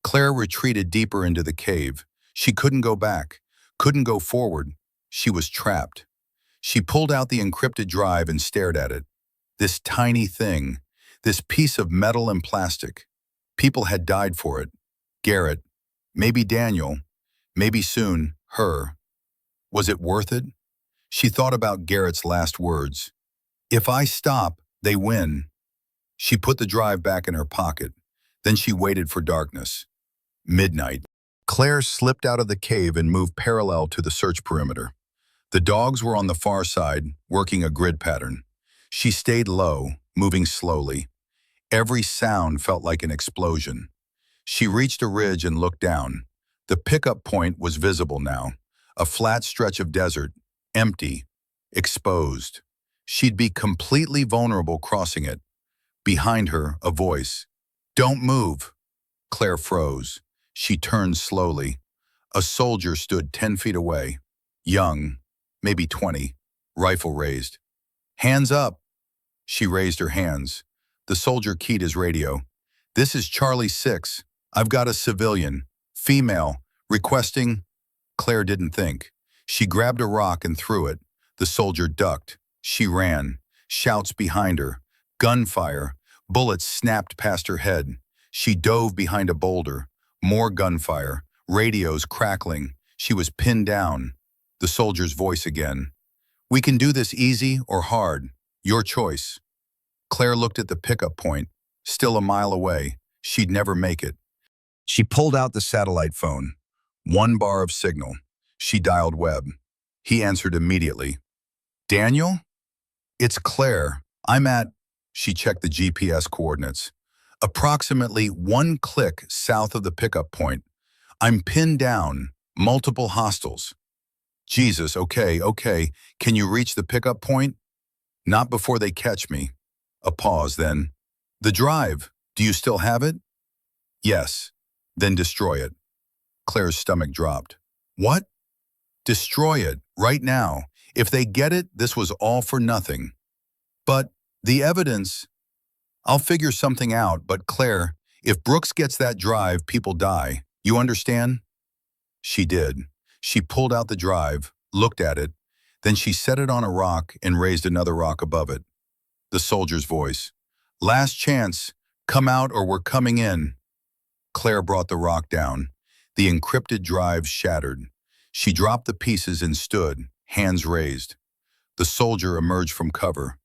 Claire retreated deeper into the cave. She couldn't go back, couldn't go forward. She was trapped. She pulled out the encrypted drive and stared at it. This tiny thing, this piece of metal and plastic. People had died for it. Garrett, maybe Daniel, maybe soon, her. Was it worth it? She thought about Garrett's last words. If I stop, they win. She put the drive back in her pocket. Then she waited for darkness. Midnight. Claire slipped out of the cave and moved parallel to the search perimeter. The dogs were on the far side, working a grid pattern. She stayed low, moving slowly. Every sound felt like an explosion. She reached a ridge and looked down. The pickup point was visible now, a flat stretch of desert, empty, exposed. She'd be completely vulnerable crossing it. Behind her, a voice. Don't move. Claire froze. She turned slowly. A soldier stood 10 feet away. Young, maybe 20, rifle raised. Hands up. She raised her hands. The soldier keyed his radio. This is Charlie 6. I've got a civilian, female, requesting... Claire didn't think. She grabbed a rock and threw it. The soldier ducked. She ran. Shouts behind her. Gunfire. Bullets snapped past her head. She dove behind a boulder. More gunfire. Radios crackling. She was pinned down. The soldier's voice again. We can do this easy or hard. Your choice. Claire looked at the pickup point. Still a mile away. She'd never make it. She pulled out the satellite phone. 1 bar of signal. She dialed Webb. He answered immediately. Daniel? It's Claire. I'm at... She checked the GPS coordinates. Approximately 1 click south of the pickup point. I'm pinned down. Multiple hostiles. Jesus, okay. Can you reach the pickup point? Not before they catch me. A pause, then. The drive. Do you still have it? Yes. Then destroy it. Claire's stomach dropped. What? Destroy it, right now. If they get it, this was all for nothing. But the evidence... I'll figure something out, but Claire, If Brooks gets that drive, people die. You understand? She did. She pulled out the drive, looked at it, then she set it on a rock and raised another rock above it. The soldier's voice. Last chance. Come out or we're coming in. Claire brought the rock down. The encrypted drive shattered. She dropped the pieces and stood, hands raised. The soldier emerged from cover.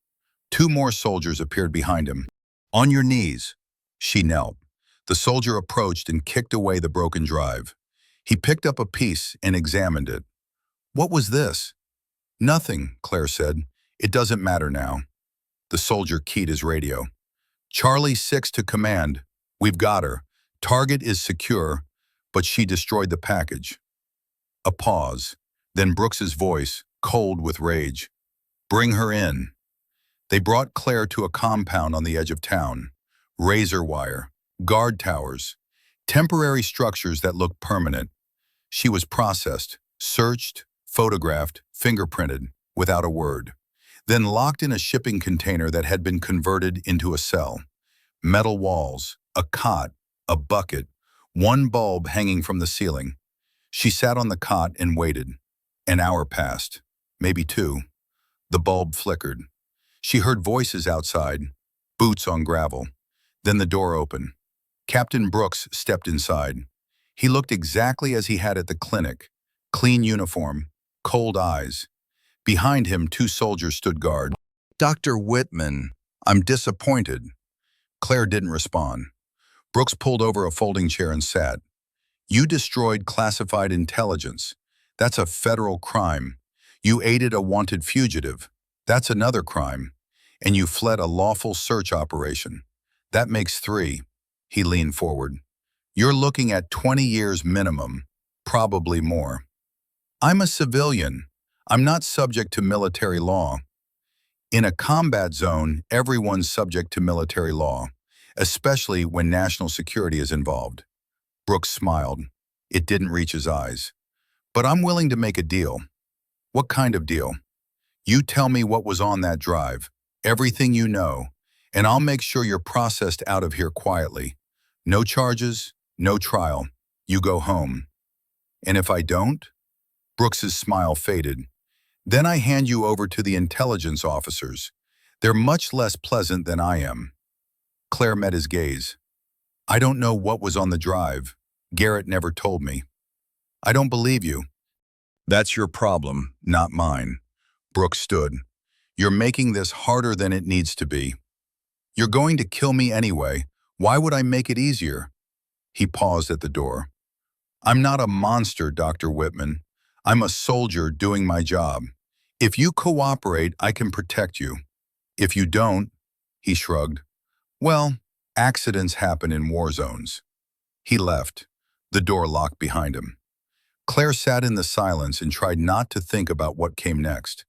Two more soldiers appeared behind him. On your knees. She knelt. The soldier approached and kicked away the broken drive. He picked up a piece and examined it. What was this? Nothing, Claire said. It doesn't matter now. The soldier keyed his radio. Charlie 6 to command. We've got her. Target is secure, but she destroyed the package. A pause. Then Brooks's voice, cold with rage. Bring her in. They brought Claire to a compound on the edge of town. Razor wire, guard towers, temporary structures that looked permanent. She was processed, searched, photographed, fingerprinted, without a word. Then locked in a shipping container that had been converted into a cell. Metal walls, a cot, a bucket, one bulb hanging from the ceiling. She sat on the cot and waited. An hour passed, maybe two. The bulb flickered. She heard voices outside, boots on gravel. Then the door opened. Captain Brooks stepped inside. He looked exactly as he had at the clinic. Clean uniform, cold eyes. Behind him, two soldiers stood guard. Dr. Whitman, I'm disappointed. Claire didn't respond. Brooks pulled over a folding chair and sat. You destroyed classified intelligence. That's a federal crime. You aided a wanted fugitive. That's another crime. And you fled a lawful search operation. That makes 3. He leaned forward. You're looking at 20 years minimum, probably more. I'm a civilian. I'm not subject to military law. In a combat zone, everyone's subject to military law, especially when national security is involved. Brooks smiled. It didn't reach his eyes. But I'm willing to make a deal. What kind of deal? You tell me what was on that drive, everything you know, and I'll make sure you're processed out of here quietly. No charges, no trial. You go home. And if I don't? Brooks's smile faded. Then I hand you over to the intelligence officers. They're much less pleasant than I am. Claire met his gaze. I don't know what was on the drive. Garrett never told me. I don't believe you. That's your problem, not mine. Brooks stood. You're making this harder than it needs to be. You're going to kill me anyway. Why would I make it easier? He paused at the door. I'm not a monster, Dr. Whitman. I'm a soldier doing my job. If you cooperate, I can protect you. If you don't, he shrugged. Well, accidents happen in war zones. He left, the door locked behind him. Claire sat in the silence and tried not to think about what came next.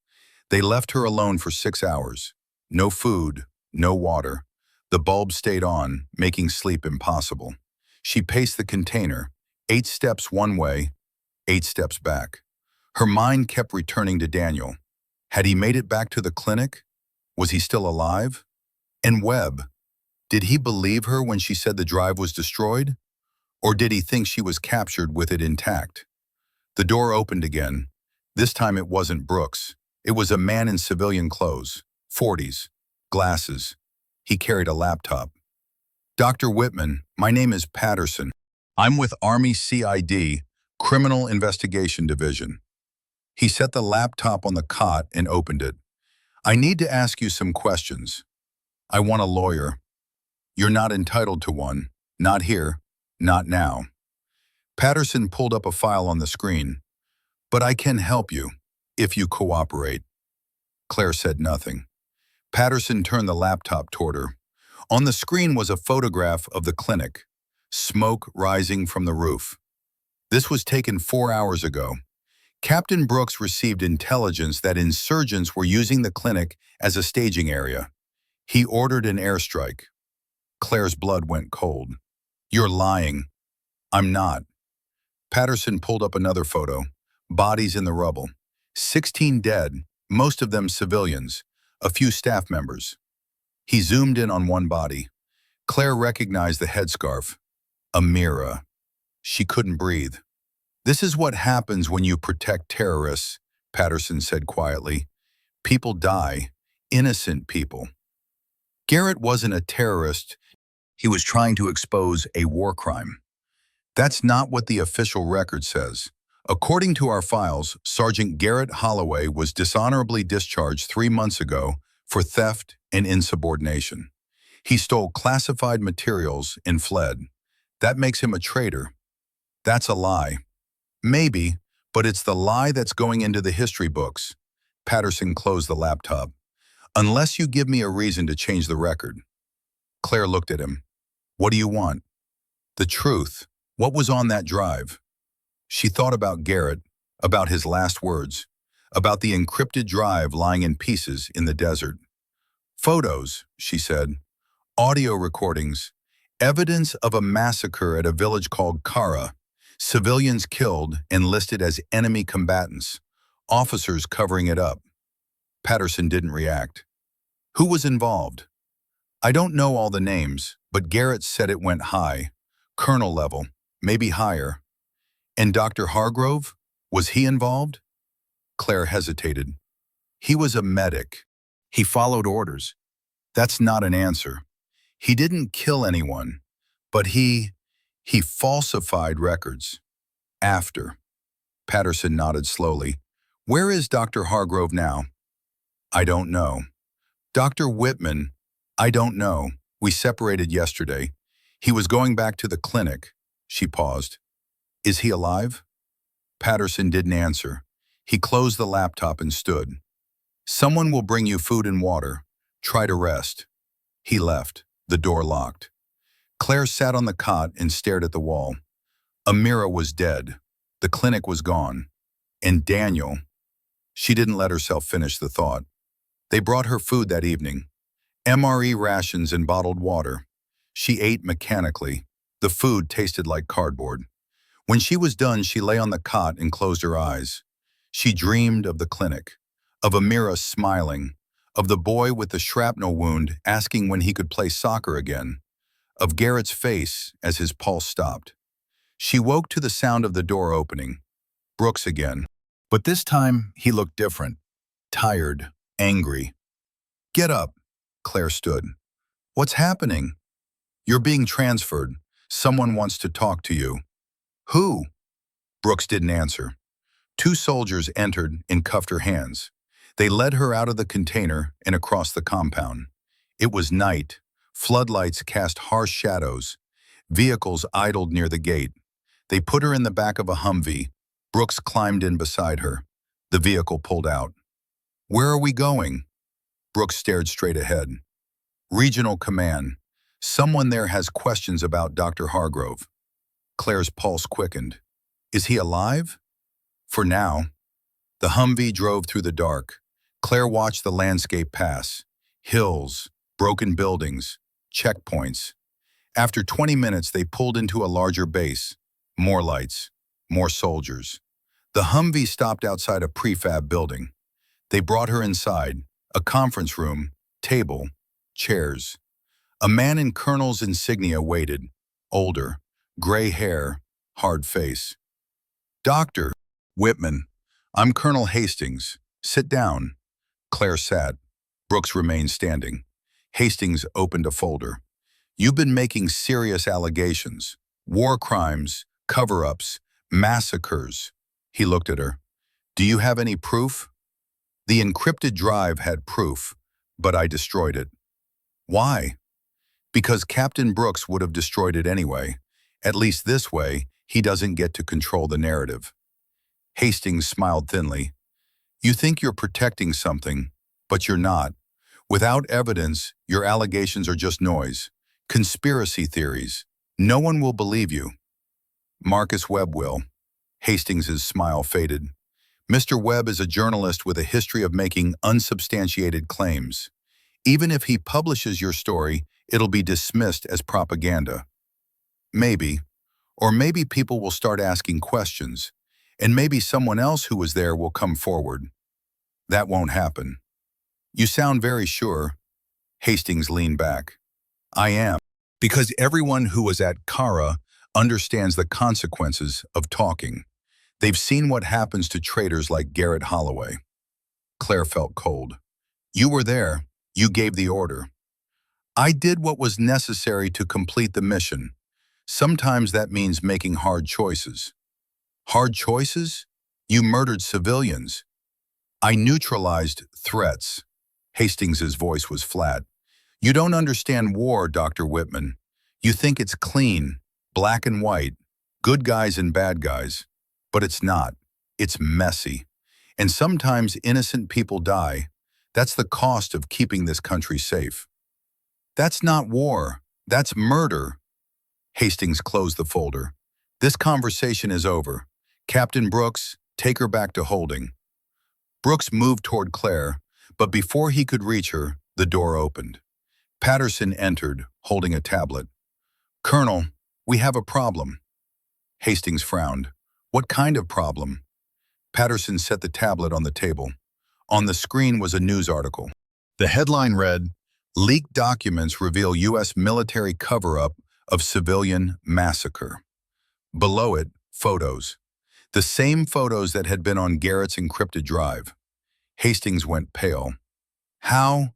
They left her alone for 6 hours. No food, no water. The bulb stayed on, making sleep impossible. She paced the container, 8 steps one way, 8 steps back. Her mind kept returning to Daniel. Had he made it back to the clinic? Was he still alive? And Webb? Did he believe her when she said the drive was destroyed? Or did he think she was captured with it intact? The door opened again. This time it wasn't Brooks. It was a man in civilian clothes, 40s, glasses. He carried a laptop. Dr. Whitman, my name is Patterson. I'm with Army CID, Criminal Investigation Division. He set the laptop on the cot and opened it. I need to ask you some questions. I want a lawyer. You're not entitled to one. Not here. Not now. Patterson pulled up a file on the screen. But I can help you, if you cooperate. Claire said nothing. Patterson turned the laptop toward her. On the screen was a photograph of the clinic, smoke rising from the roof. This was taken 4 hours ago. Captain Brooks received intelligence that insurgents were using the clinic as a staging area. He ordered an airstrike. Claire's blood went cold. You're lying. I'm not. Patterson pulled up another photo. Bodies in the rubble. 16 dead, most of them civilians, a few staff members. He zoomed in on one body. Claire recognized the headscarf. A mirror. She couldn't breathe. "This is what happens when you protect terrorists," Patterson said quietly. "People die. Innocent people." Garrett wasn't a terrorist. He was trying to expose a war crime. That's not what the official record says. According to our files, Sergeant Garrett Holloway was dishonorably discharged 3 months ago for theft and insubordination. He stole classified materials and fled. That makes him a traitor. That's a lie. Maybe, but it's the lie that's going into the history books. Patterson closed the laptop. "Unless you give me a reason to change the record." Claire looked at him. "What do you want?" "The truth. What was on that drive?" She thought about Garrett, about his last words, about the encrypted drive lying in pieces in the desert. "Photos," she said. "Audio recordings. Evidence of a massacre at a village called Kara. Civilians killed and listed as enemy combatants. Officers covering it up." Patterson didn't react. "Who was involved?" "I don't know all the names, but Garrett said it went high. Colonel level, maybe higher." "And Dr. Hargrove? Was he involved?" Claire hesitated. "He was a medic. He followed orders." "That's not an answer. He didn't kill anyone, but he falsified records. After." Patterson nodded slowly. "Where is Dr. Hargrove now?" "I don't know." "Dr. Whitman?" "I don't know. We separated yesterday. He was going back to the clinic." She paused. "Is he alive?" Patterson didn't answer. He closed the laptop and stood. "Someone will bring you food and water. Try to rest." He left, the door locked. Claire sat on the cot and stared at the wall. Amira was dead. The clinic was gone. And Daniel. She didn't let herself finish the thought. They brought her food that evening. MRE rations and bottled water. She ate mechanically. The food tasted like cardboard. When she was done, she lay on the cot and closed her eyes. She dreamed of the clinic, of Amira smiling, of the boy with the shrapnel wound asking when he could play soccer again, of Garrett's face as his pulse stopped. She woke to the sound of the door opening. Brooks again. But this time, he looked different. Tired, angry. "Get up." Claire stood. "What's happening?" "You're being transferred. Someone wants to talk to you." "Who?" Brooks didn't answer. 2 soldiers entered and cuffed her hands. They led her out of the container and across the compound. It was night. Floodlights cast harsh shadows. Vehicles idled near the gate. They put her in the back of a Humvee. Brooks climbed in beside her. The vehicle pulled out. "Where are we going?" Brooks stared straight ahead. "Regional Command. Someone there has questions about Dr. Hargrove." Claire's pulse quickened. "Is he alive?" "For now." The Humvee drove through the dark. Claire watched the landscape pass. Hills, broken buildings, checkpoints. After 20 minutes, they pulled into a larger base. More lights, more soldiers. The Humvee stopped outside a prefab building. They brought her inside, a conference room, table, chairs. A man in colonel's insignia waited, older, gray hair, hard face. "Doctor." "Whitman. I'm Colonel Hastings. Sit down." Claire sat. Brooks remained standing. Hastings opened a folder. "You've been making serious allegations. War crimes, cover-ups, massacres." He looked at her. "Do you have any proof?" "The encrypted drive had proof, but I destroyed it." "Why?" "Because Captain Brooks would have destroyed it anyway. At least this way, he doesn't get to control the narrative." Hastings smiled thinly. "You think you're protecting something, but you're not. Without evidence, your allegations are just noise. Conspiracy theories. No one will believe you." "Marcus Webb will." Hastings's smile faded. "Mr. Webb is a journalist with a history of making unsubstantiated claims. Even if he publishes your story, it'll be dismissed as propaganda." "Maybe. Or maybe people will start asking questions, and maybe someone else who was there will come forward." "That won't happen." "You sound very sure." Hastings leaned back. "I am." Because everyone who was at Kara understands the consequences of talking. They've seen what happens to traitors like Garrett Holloway. Claire felt cold. You were there. You gave the order. I did what was necessary to complete the mission. Sometimes that means making hard choices. Hard choices? You murdered civilians. I neutralized threats. Hastings's voice was flat. You don't understand war, Dr. Whitman. You think it's clean, black and white, good guys and bad guys. But it's not. It's messy. And sometimes innocent people die. That's the cost of keeping this country safe. That's not war. That's murder. Hastings closed the folder. This conversation is over. Captain Brooks, take her back to holding. Brooks moved toward Claire, but before he could reach her, the door opened. Patterson entered, holding a tablet. Colonel, we have a problem. Hastings frowned. What kind of problem? Patterson set the tablet on the table. On the screen was a news article. The headline read, Leaked documents reveal U.S. military cover-up of civilian massacre. Below it, photos. The same photos that had been on Garrett's encrypted drive. Hastings went pale. How?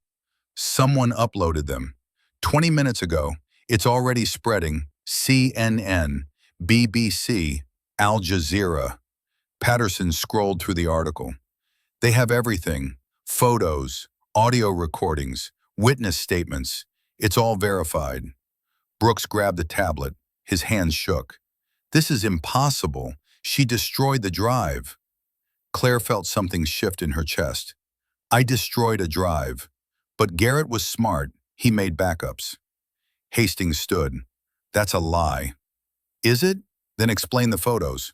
Someone uploaded them. 20 minutes ago, it's already spreading. CNN, BBC, Al Jazeera. Patterson scrolled through the article. They have everything. Photos, audio recordings, witness statements. It's all verified. Brooks grabbed the tablet. His hands shook. This is impossible. She destroyed the drive. Claire felt something shift in her chest. I destroyed a drive. But Garrett was smart. He made backups. Hastings stood. That's a lie. Is it? Then explain the photos.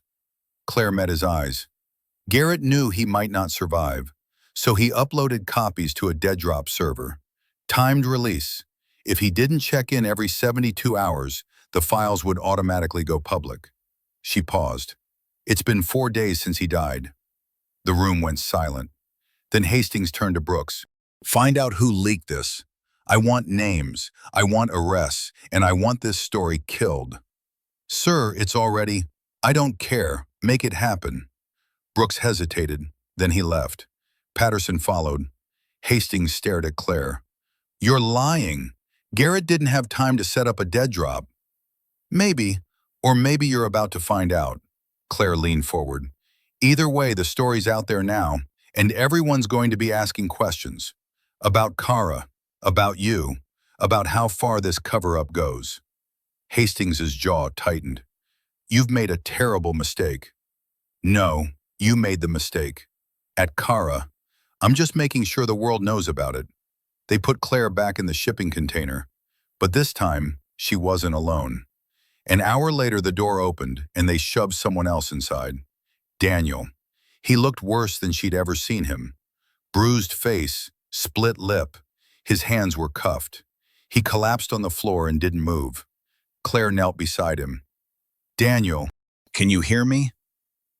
Claire met his eyes. Garrett knew he might not survive, so he uploaded copies to a dead drop server. Timed release. If he didn't check in every 72 hours, the files would automatically go public. She paused. It's been 4 days since he died. The room went silent. Then Hastings turned to Brooks. Find out who leaked this. I want names, I want arrests, and I want this story killed. Sir, it's already... I don't care. Make it happen. Brooks hesitated, then he left. Patterson followed. Hastings stared at Claire. You're lying. Garrett didn't have time to set up a dead drop. Maybe, or maybe you're about to find out. Claire leaned forward. Either way, the story's out there now, and everyone's going to be asking questions. About Kara, about you, about how far this cover-up goes. Hastings's jaw tightened. You've made a terrible mistake. No, you made the mistake. At Kara, I'm just making sure the world knows about it. They put Claire back in the shipping container, but this time, she wasn't alone. An hour later, the door opened, and they shoved someone else inside. Daniel. He looked worse than she'd ever seen him. Bruised face, split lip. His hands were cuffed. He collapsed on the floor and didn't move. Claire knelt beside him. Daniel, can you hear me?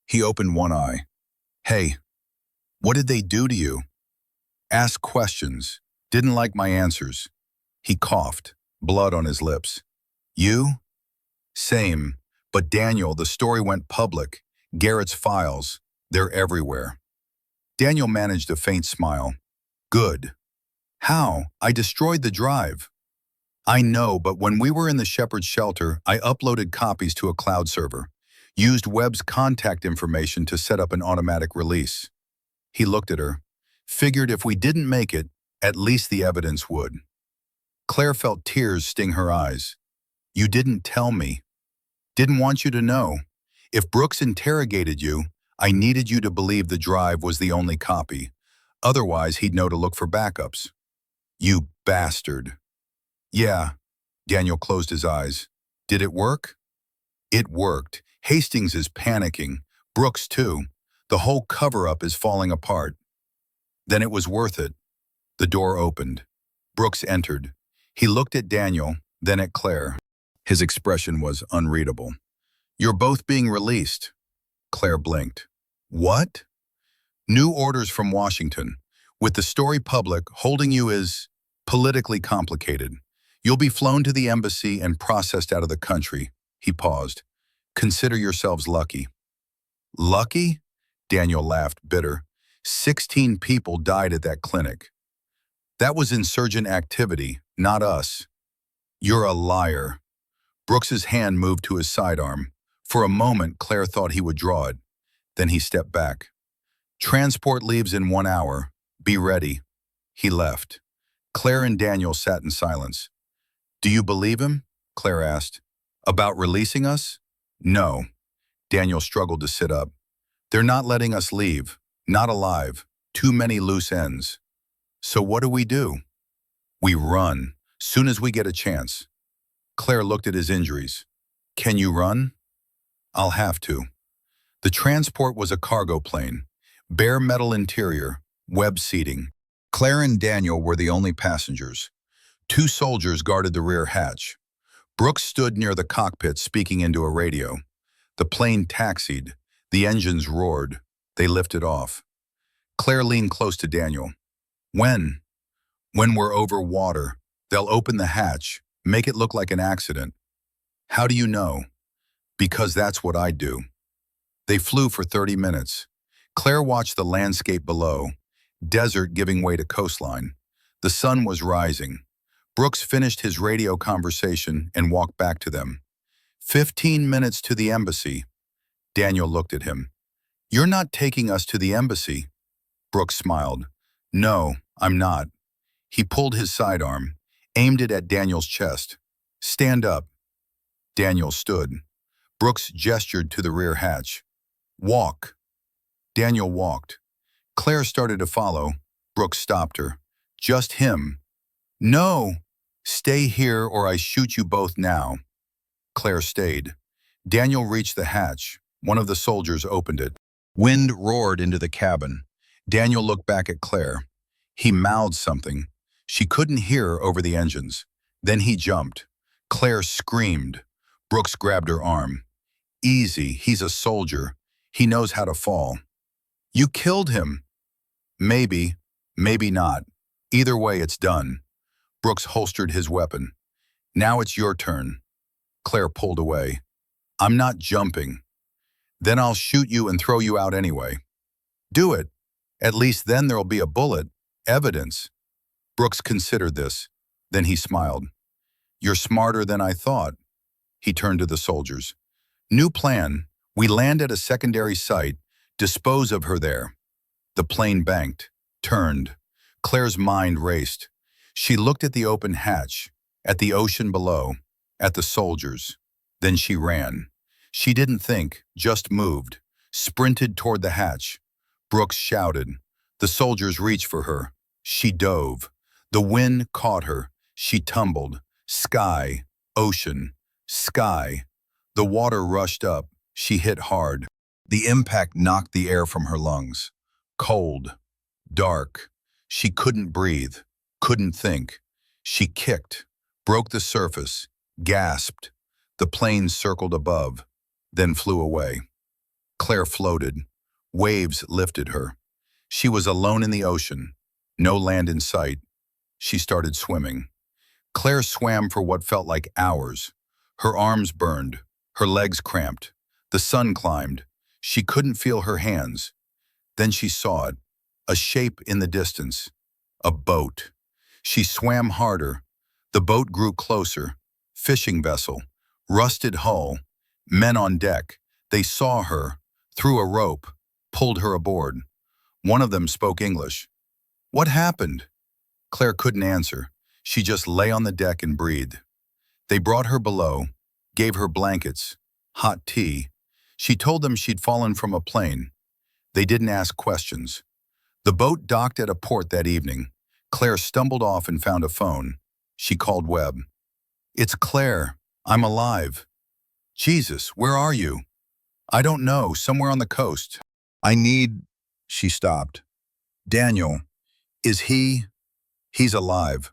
He opened one eye. Hey, what did they do to you? Asked questions. Didn't like my answers. He coughed, blood on his lips. You? Same. But Daniel, the story went public. Garrett's files, they're everywhere. Daniel managed a faint smile. Good. How? I destroyed the drive. I know, but when we were in the Shepherd's shelter, I uploaded copies to a cloud server, used Webb's contact information to set up an automatic release. He looked at her, figured if we didn't make it, at least the evidence would. Claire felt tears sting her eyes. You didn't tell me. Didn't want you to know. If Brooks interrogated you, I needed you to believe the drive was the only copy. Otherwise, he'd know to look for backups. You bastard. Yeah. Daniel closed his eyes. Did it work? It worked. Hastings is panicking. Brooks, too. The whole cover-up is falling apart. Then it was worth it. The door opened. Brooks entered. He looked at Daniel, then at Claire. His expression was unreadable. You're both being released. Claire blinked. What? New orders from Washington. With the story public, holding you is politically complicated. You'll be flown to the embassy and processed out of the country. He paused. Consider yourselves lucky. Lucky? Daniel laughed, bitter. 16 people died at that clinic. That was insurgent activity, not us. You're a liar. Brooks's hand moved to his sidearm. For a moment, Claire thought he would draw it. Then he stepped back. Transport leaves in 1 hour. Be ready. He left. Claire and Daniel sat in silence. Do you believe him? Claire asked. About releasing us? No. Daniel struggled to sit up. They're not letting us leave. Not alive. Too many loose ends. So what do? We run. Soon as we get a chance. Claire looked at his injuries. Can you run? I'll have to. The transport was a cargo plane. Bare metal interior. Web seating. Claire and Daniel were the only passengers. 2 soldiers guarded the rear hatch. Brooks stood near the cockpit speaking into a radio. The plane taxied. The engines roared. They lifted off. Claire leaned close to Daniel. When? When we're over water. They'll open the hatch, make it look like an accident. How do you know? Because that's what I do. They flew for 30 minutes. Claire watched the landscape below, desert giving way to coastline. The sun was rising. Brooks finished his radio conversation and walked back to them. 15 minutes to the embassy. Daniel looked at him. You're not taking us to the embassy. Brooks smiled. No, I'm not. He pulled his sidearm, aimed it at Daniel's chest. Stand up. Daniel stood. Brooks gestured to the rear hatch. Walk. Daniel walked. Claire started to follow. Brooks stopped her. Just him. No. Stay here or I shoot you both now. Claire stayed. Daniel reached the hatch. One of the soldiers opened it. Wind roared into the cabin. Daniel looked back at Claire. He mouthed something. She couldn't hear over the engines. Then he jumped. Claire screamed. Brooks grabbed her arm. Easy, he's a soldier. He knows how to fall. You killed him. Maybe, maybe not. Either way, it's done. Brooks holstered his weapon. Now it's your turn. Claire pulled away. I'm not jumping. Then I'll shoot you and throw you out anyway. Do it. At least then there'll be a bullet. Evidence. Brooks considered this. Then he smiled. You're smarter than I thought. He turned to the soldiers. New plan. We land at a secondary site. Dispose of her there. The plane banked. Turned. Claire's mind raced. She looked at the open hatch, at the ocean below, at the soldiers. Then she ran. She didn't think, just moved, sprinted toward the hatch. Brooks shouted. The soldiers reached for her. She dove. The wind caught her. She tumbled. Sky, ocean, sky. The water rushed up. She hit hard. The impact knocked the air from her lungs. Cold, dark. She couldn't breathe, couldn't think. She kicked, broke the surface, gasped. The plane circled above, then flew away. Claire floated. Waves lifted her. She was alone in the ocean. No land in sight. She started swimming. Claire swam for what felt like hours. Her arms burned. Her legs cramped. The sun climbed. She couldn't feel her hands. Then she saw it. A shape in the distance. A boat. She swam harder. The boat grew closer. Fishing vessel. Rusted hull. Men on deck. They saw her. Threw a rope. Pulled her aboard. One of them spoke English. What happened? Claire couldn't answer. She just lay on the deck and breathed. They brought her below, gave her blankets, hot tea. She told them she'd fallen from a plane. They didn't ask questions. The boat docked at a port that evening. Claire stumbled off and found a phone. She called Webb. It's Claire. I'm alive. Jesus, where are you? I don't know, somewhere on the coast. She stopped. Daniel, is he? He's alive.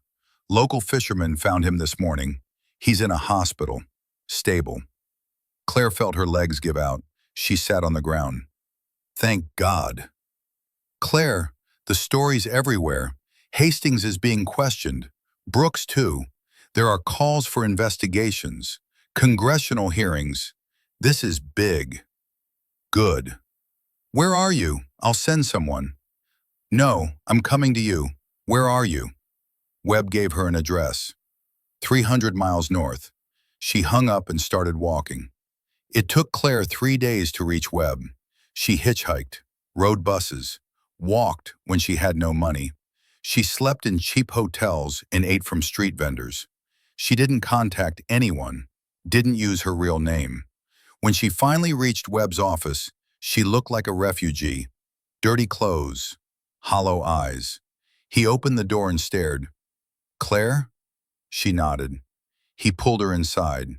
Local fishermen found him this morning. He's in a hospital. Stable. Claire felt her legs give out. She sat on the ground. Thank God. Claire, the story's everywhere. Hastings is being questioned. Brooks, too. There are calls for investigations, congressional hearings. This is big. Good. Where are you? I'll send someone. No, I'm coming to you. Where are you? Webb gave her an address. 300 miles north. She hung up and started walking. It took Claire 3 days to reach Webb. She hitchhiked, rode buses, walked when she had no money. She slept in cheap hotels and ate from street vendors. She didn't contact anyone, didn't use her real name. When she finally reached Webb's office, she looked like a refugee. Dirty clothes, hollow eyes. He opened the door and stared. "Claire?" She nodded. He pulled her inside.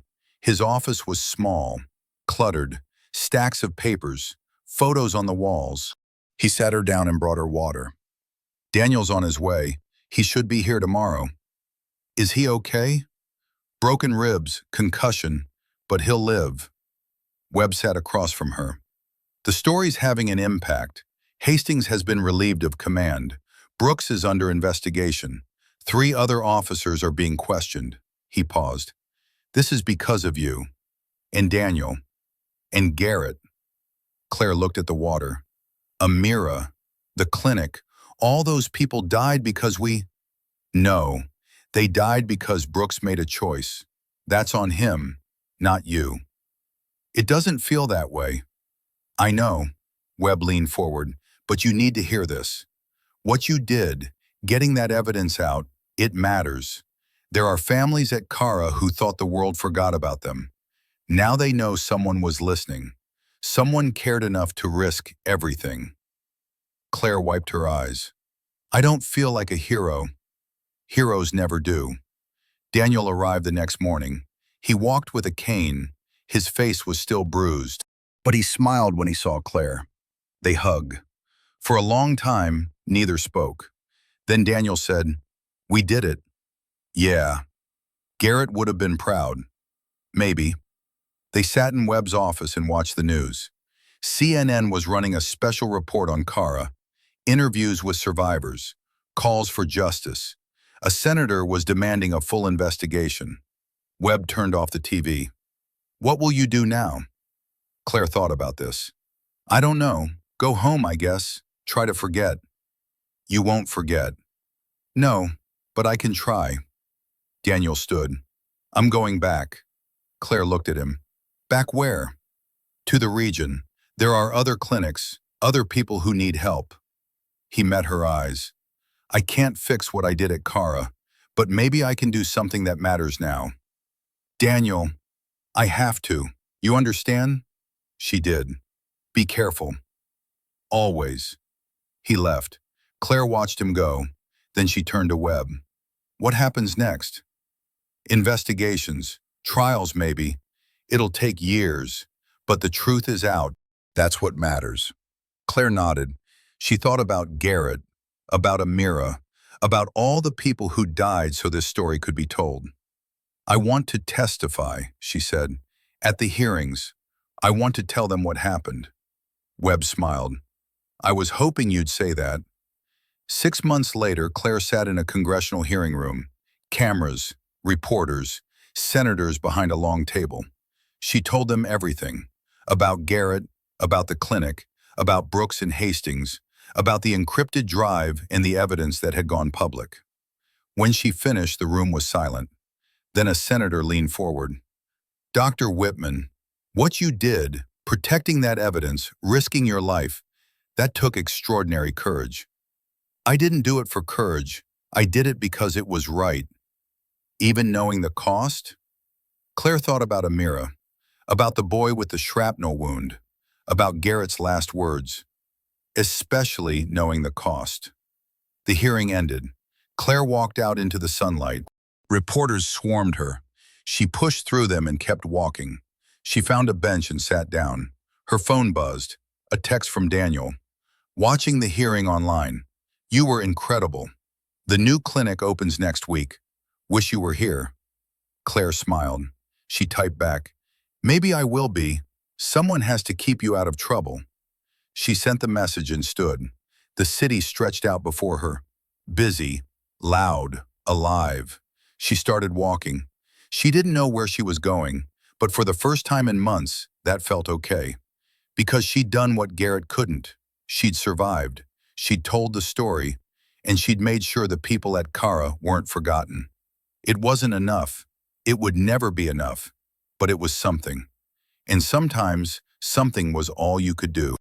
His office was small, cluttered, stacks of papers, photos on the walls. He sat her down and brought her water. "Daniel's on his way. He should be here tomorrow." "Is he okay?" "Broken ribs, concussion, but he'll live." Webb sat across from her. "The story's having an impact. Hastings has been relieved of command. Brooks is under investigation. 3 other officers are being questioned." He paused. "This is because of you. And Daniel. And Garrett." Claire looked at the water. "Amira, the clinic, all those people died because we—" "No, they died because Brooks made a choice. That's on him, not you." "It doesn't feel that way." "I know." Webb leaned forward. "But you need to hear this. What you did, getting that evidence out, it matters. There are families at Kara who thought the world forgot about them. Now they know someone was listening. Someone cared enough to risk everything." Claire wiped her eyes. "I don't feel like a hero." Heroes never do. Daniel arrived the next morning. He walked with a cane. His face was still bruised, but he smiled when he saw Claire. They hugged. For a long time, neither spoke. Then Daniel said, "We did it." "Yeah." Garrett would have been proud. Maybe. They sat in Webb's office and watched the news. CNN was running a special report on Kara, interviews with survivors, calls for justice. A senator was demanding a full investigation. Webb turned off the TV. "What will you do now?" Claire thought about this. "I don't know. Go home, I guess. Try to forget." "You won't forget." "No, but I can try." Daniel stood. "I'm going back." Claire looked at him. "Back where?" "To the region. There are other clinics, other people who need help." He met her eyes. "I can't fix what I did at Kara, but maybe I can do something that matters now." "Daniel, I have to. You understand?" She did. "Be careful." "Always." He left. Claire watched him go. Then she turned to Webb. "What happens next?" "Investigations. Trials, maybe. It'll take years. But the truth is out. That's what matters." Claire nodded. She thought about Garrett, about Amira, about all the people who died so this story could be told. "I want to testify," she said. "At the hearings. I want to tell them what happened." Webb smiled. "I was hoping you'd say that." 6 months later, Claire sat in a congressional hearing room. Cameras, reporters, senators behind a long table. She told them everything. About Garrett, about the clinic, about Brooks and Hastings, about the encrypted drive and the evidence that had gone public. When she finished, the room was silent. Then a senator leaned forward. "Dr. Whitman, what you did, protecting that evidence, risking your life, that took extraordinary courage." "I didn't do it for courage. I did it because it was right." "Even knowing the cost?" Claire thought about Amira, about the boy with the shrapnel wound, about Garrett's last words. "Especially knowing the cost." The hearing ended. Claire walked out into the sunlight. Reporters swarmed her. She pushed through them and kept walking. She found a bench and sat down. Her phone buzzed. A text from Daniel. "Watching the hearing online. You were incredible. The new clinic opens next week. Wish you were here." Claire smiled. She typed back, "Maybe I will be. Someone has to keep you out of trouble." She sent the message and stood. The city stretched out before her. Busy, loud, alive. She started walking. She didn't know where she was going, but for the first time in months, that felt okay. Because she'd done what Garrett couldn't. She'd survived. She'd told the story, and she'd made sure the people at Kara weren't forgotten. It wasn't enough. It would never be enough. But it was something. And sometimes, something was all you could do.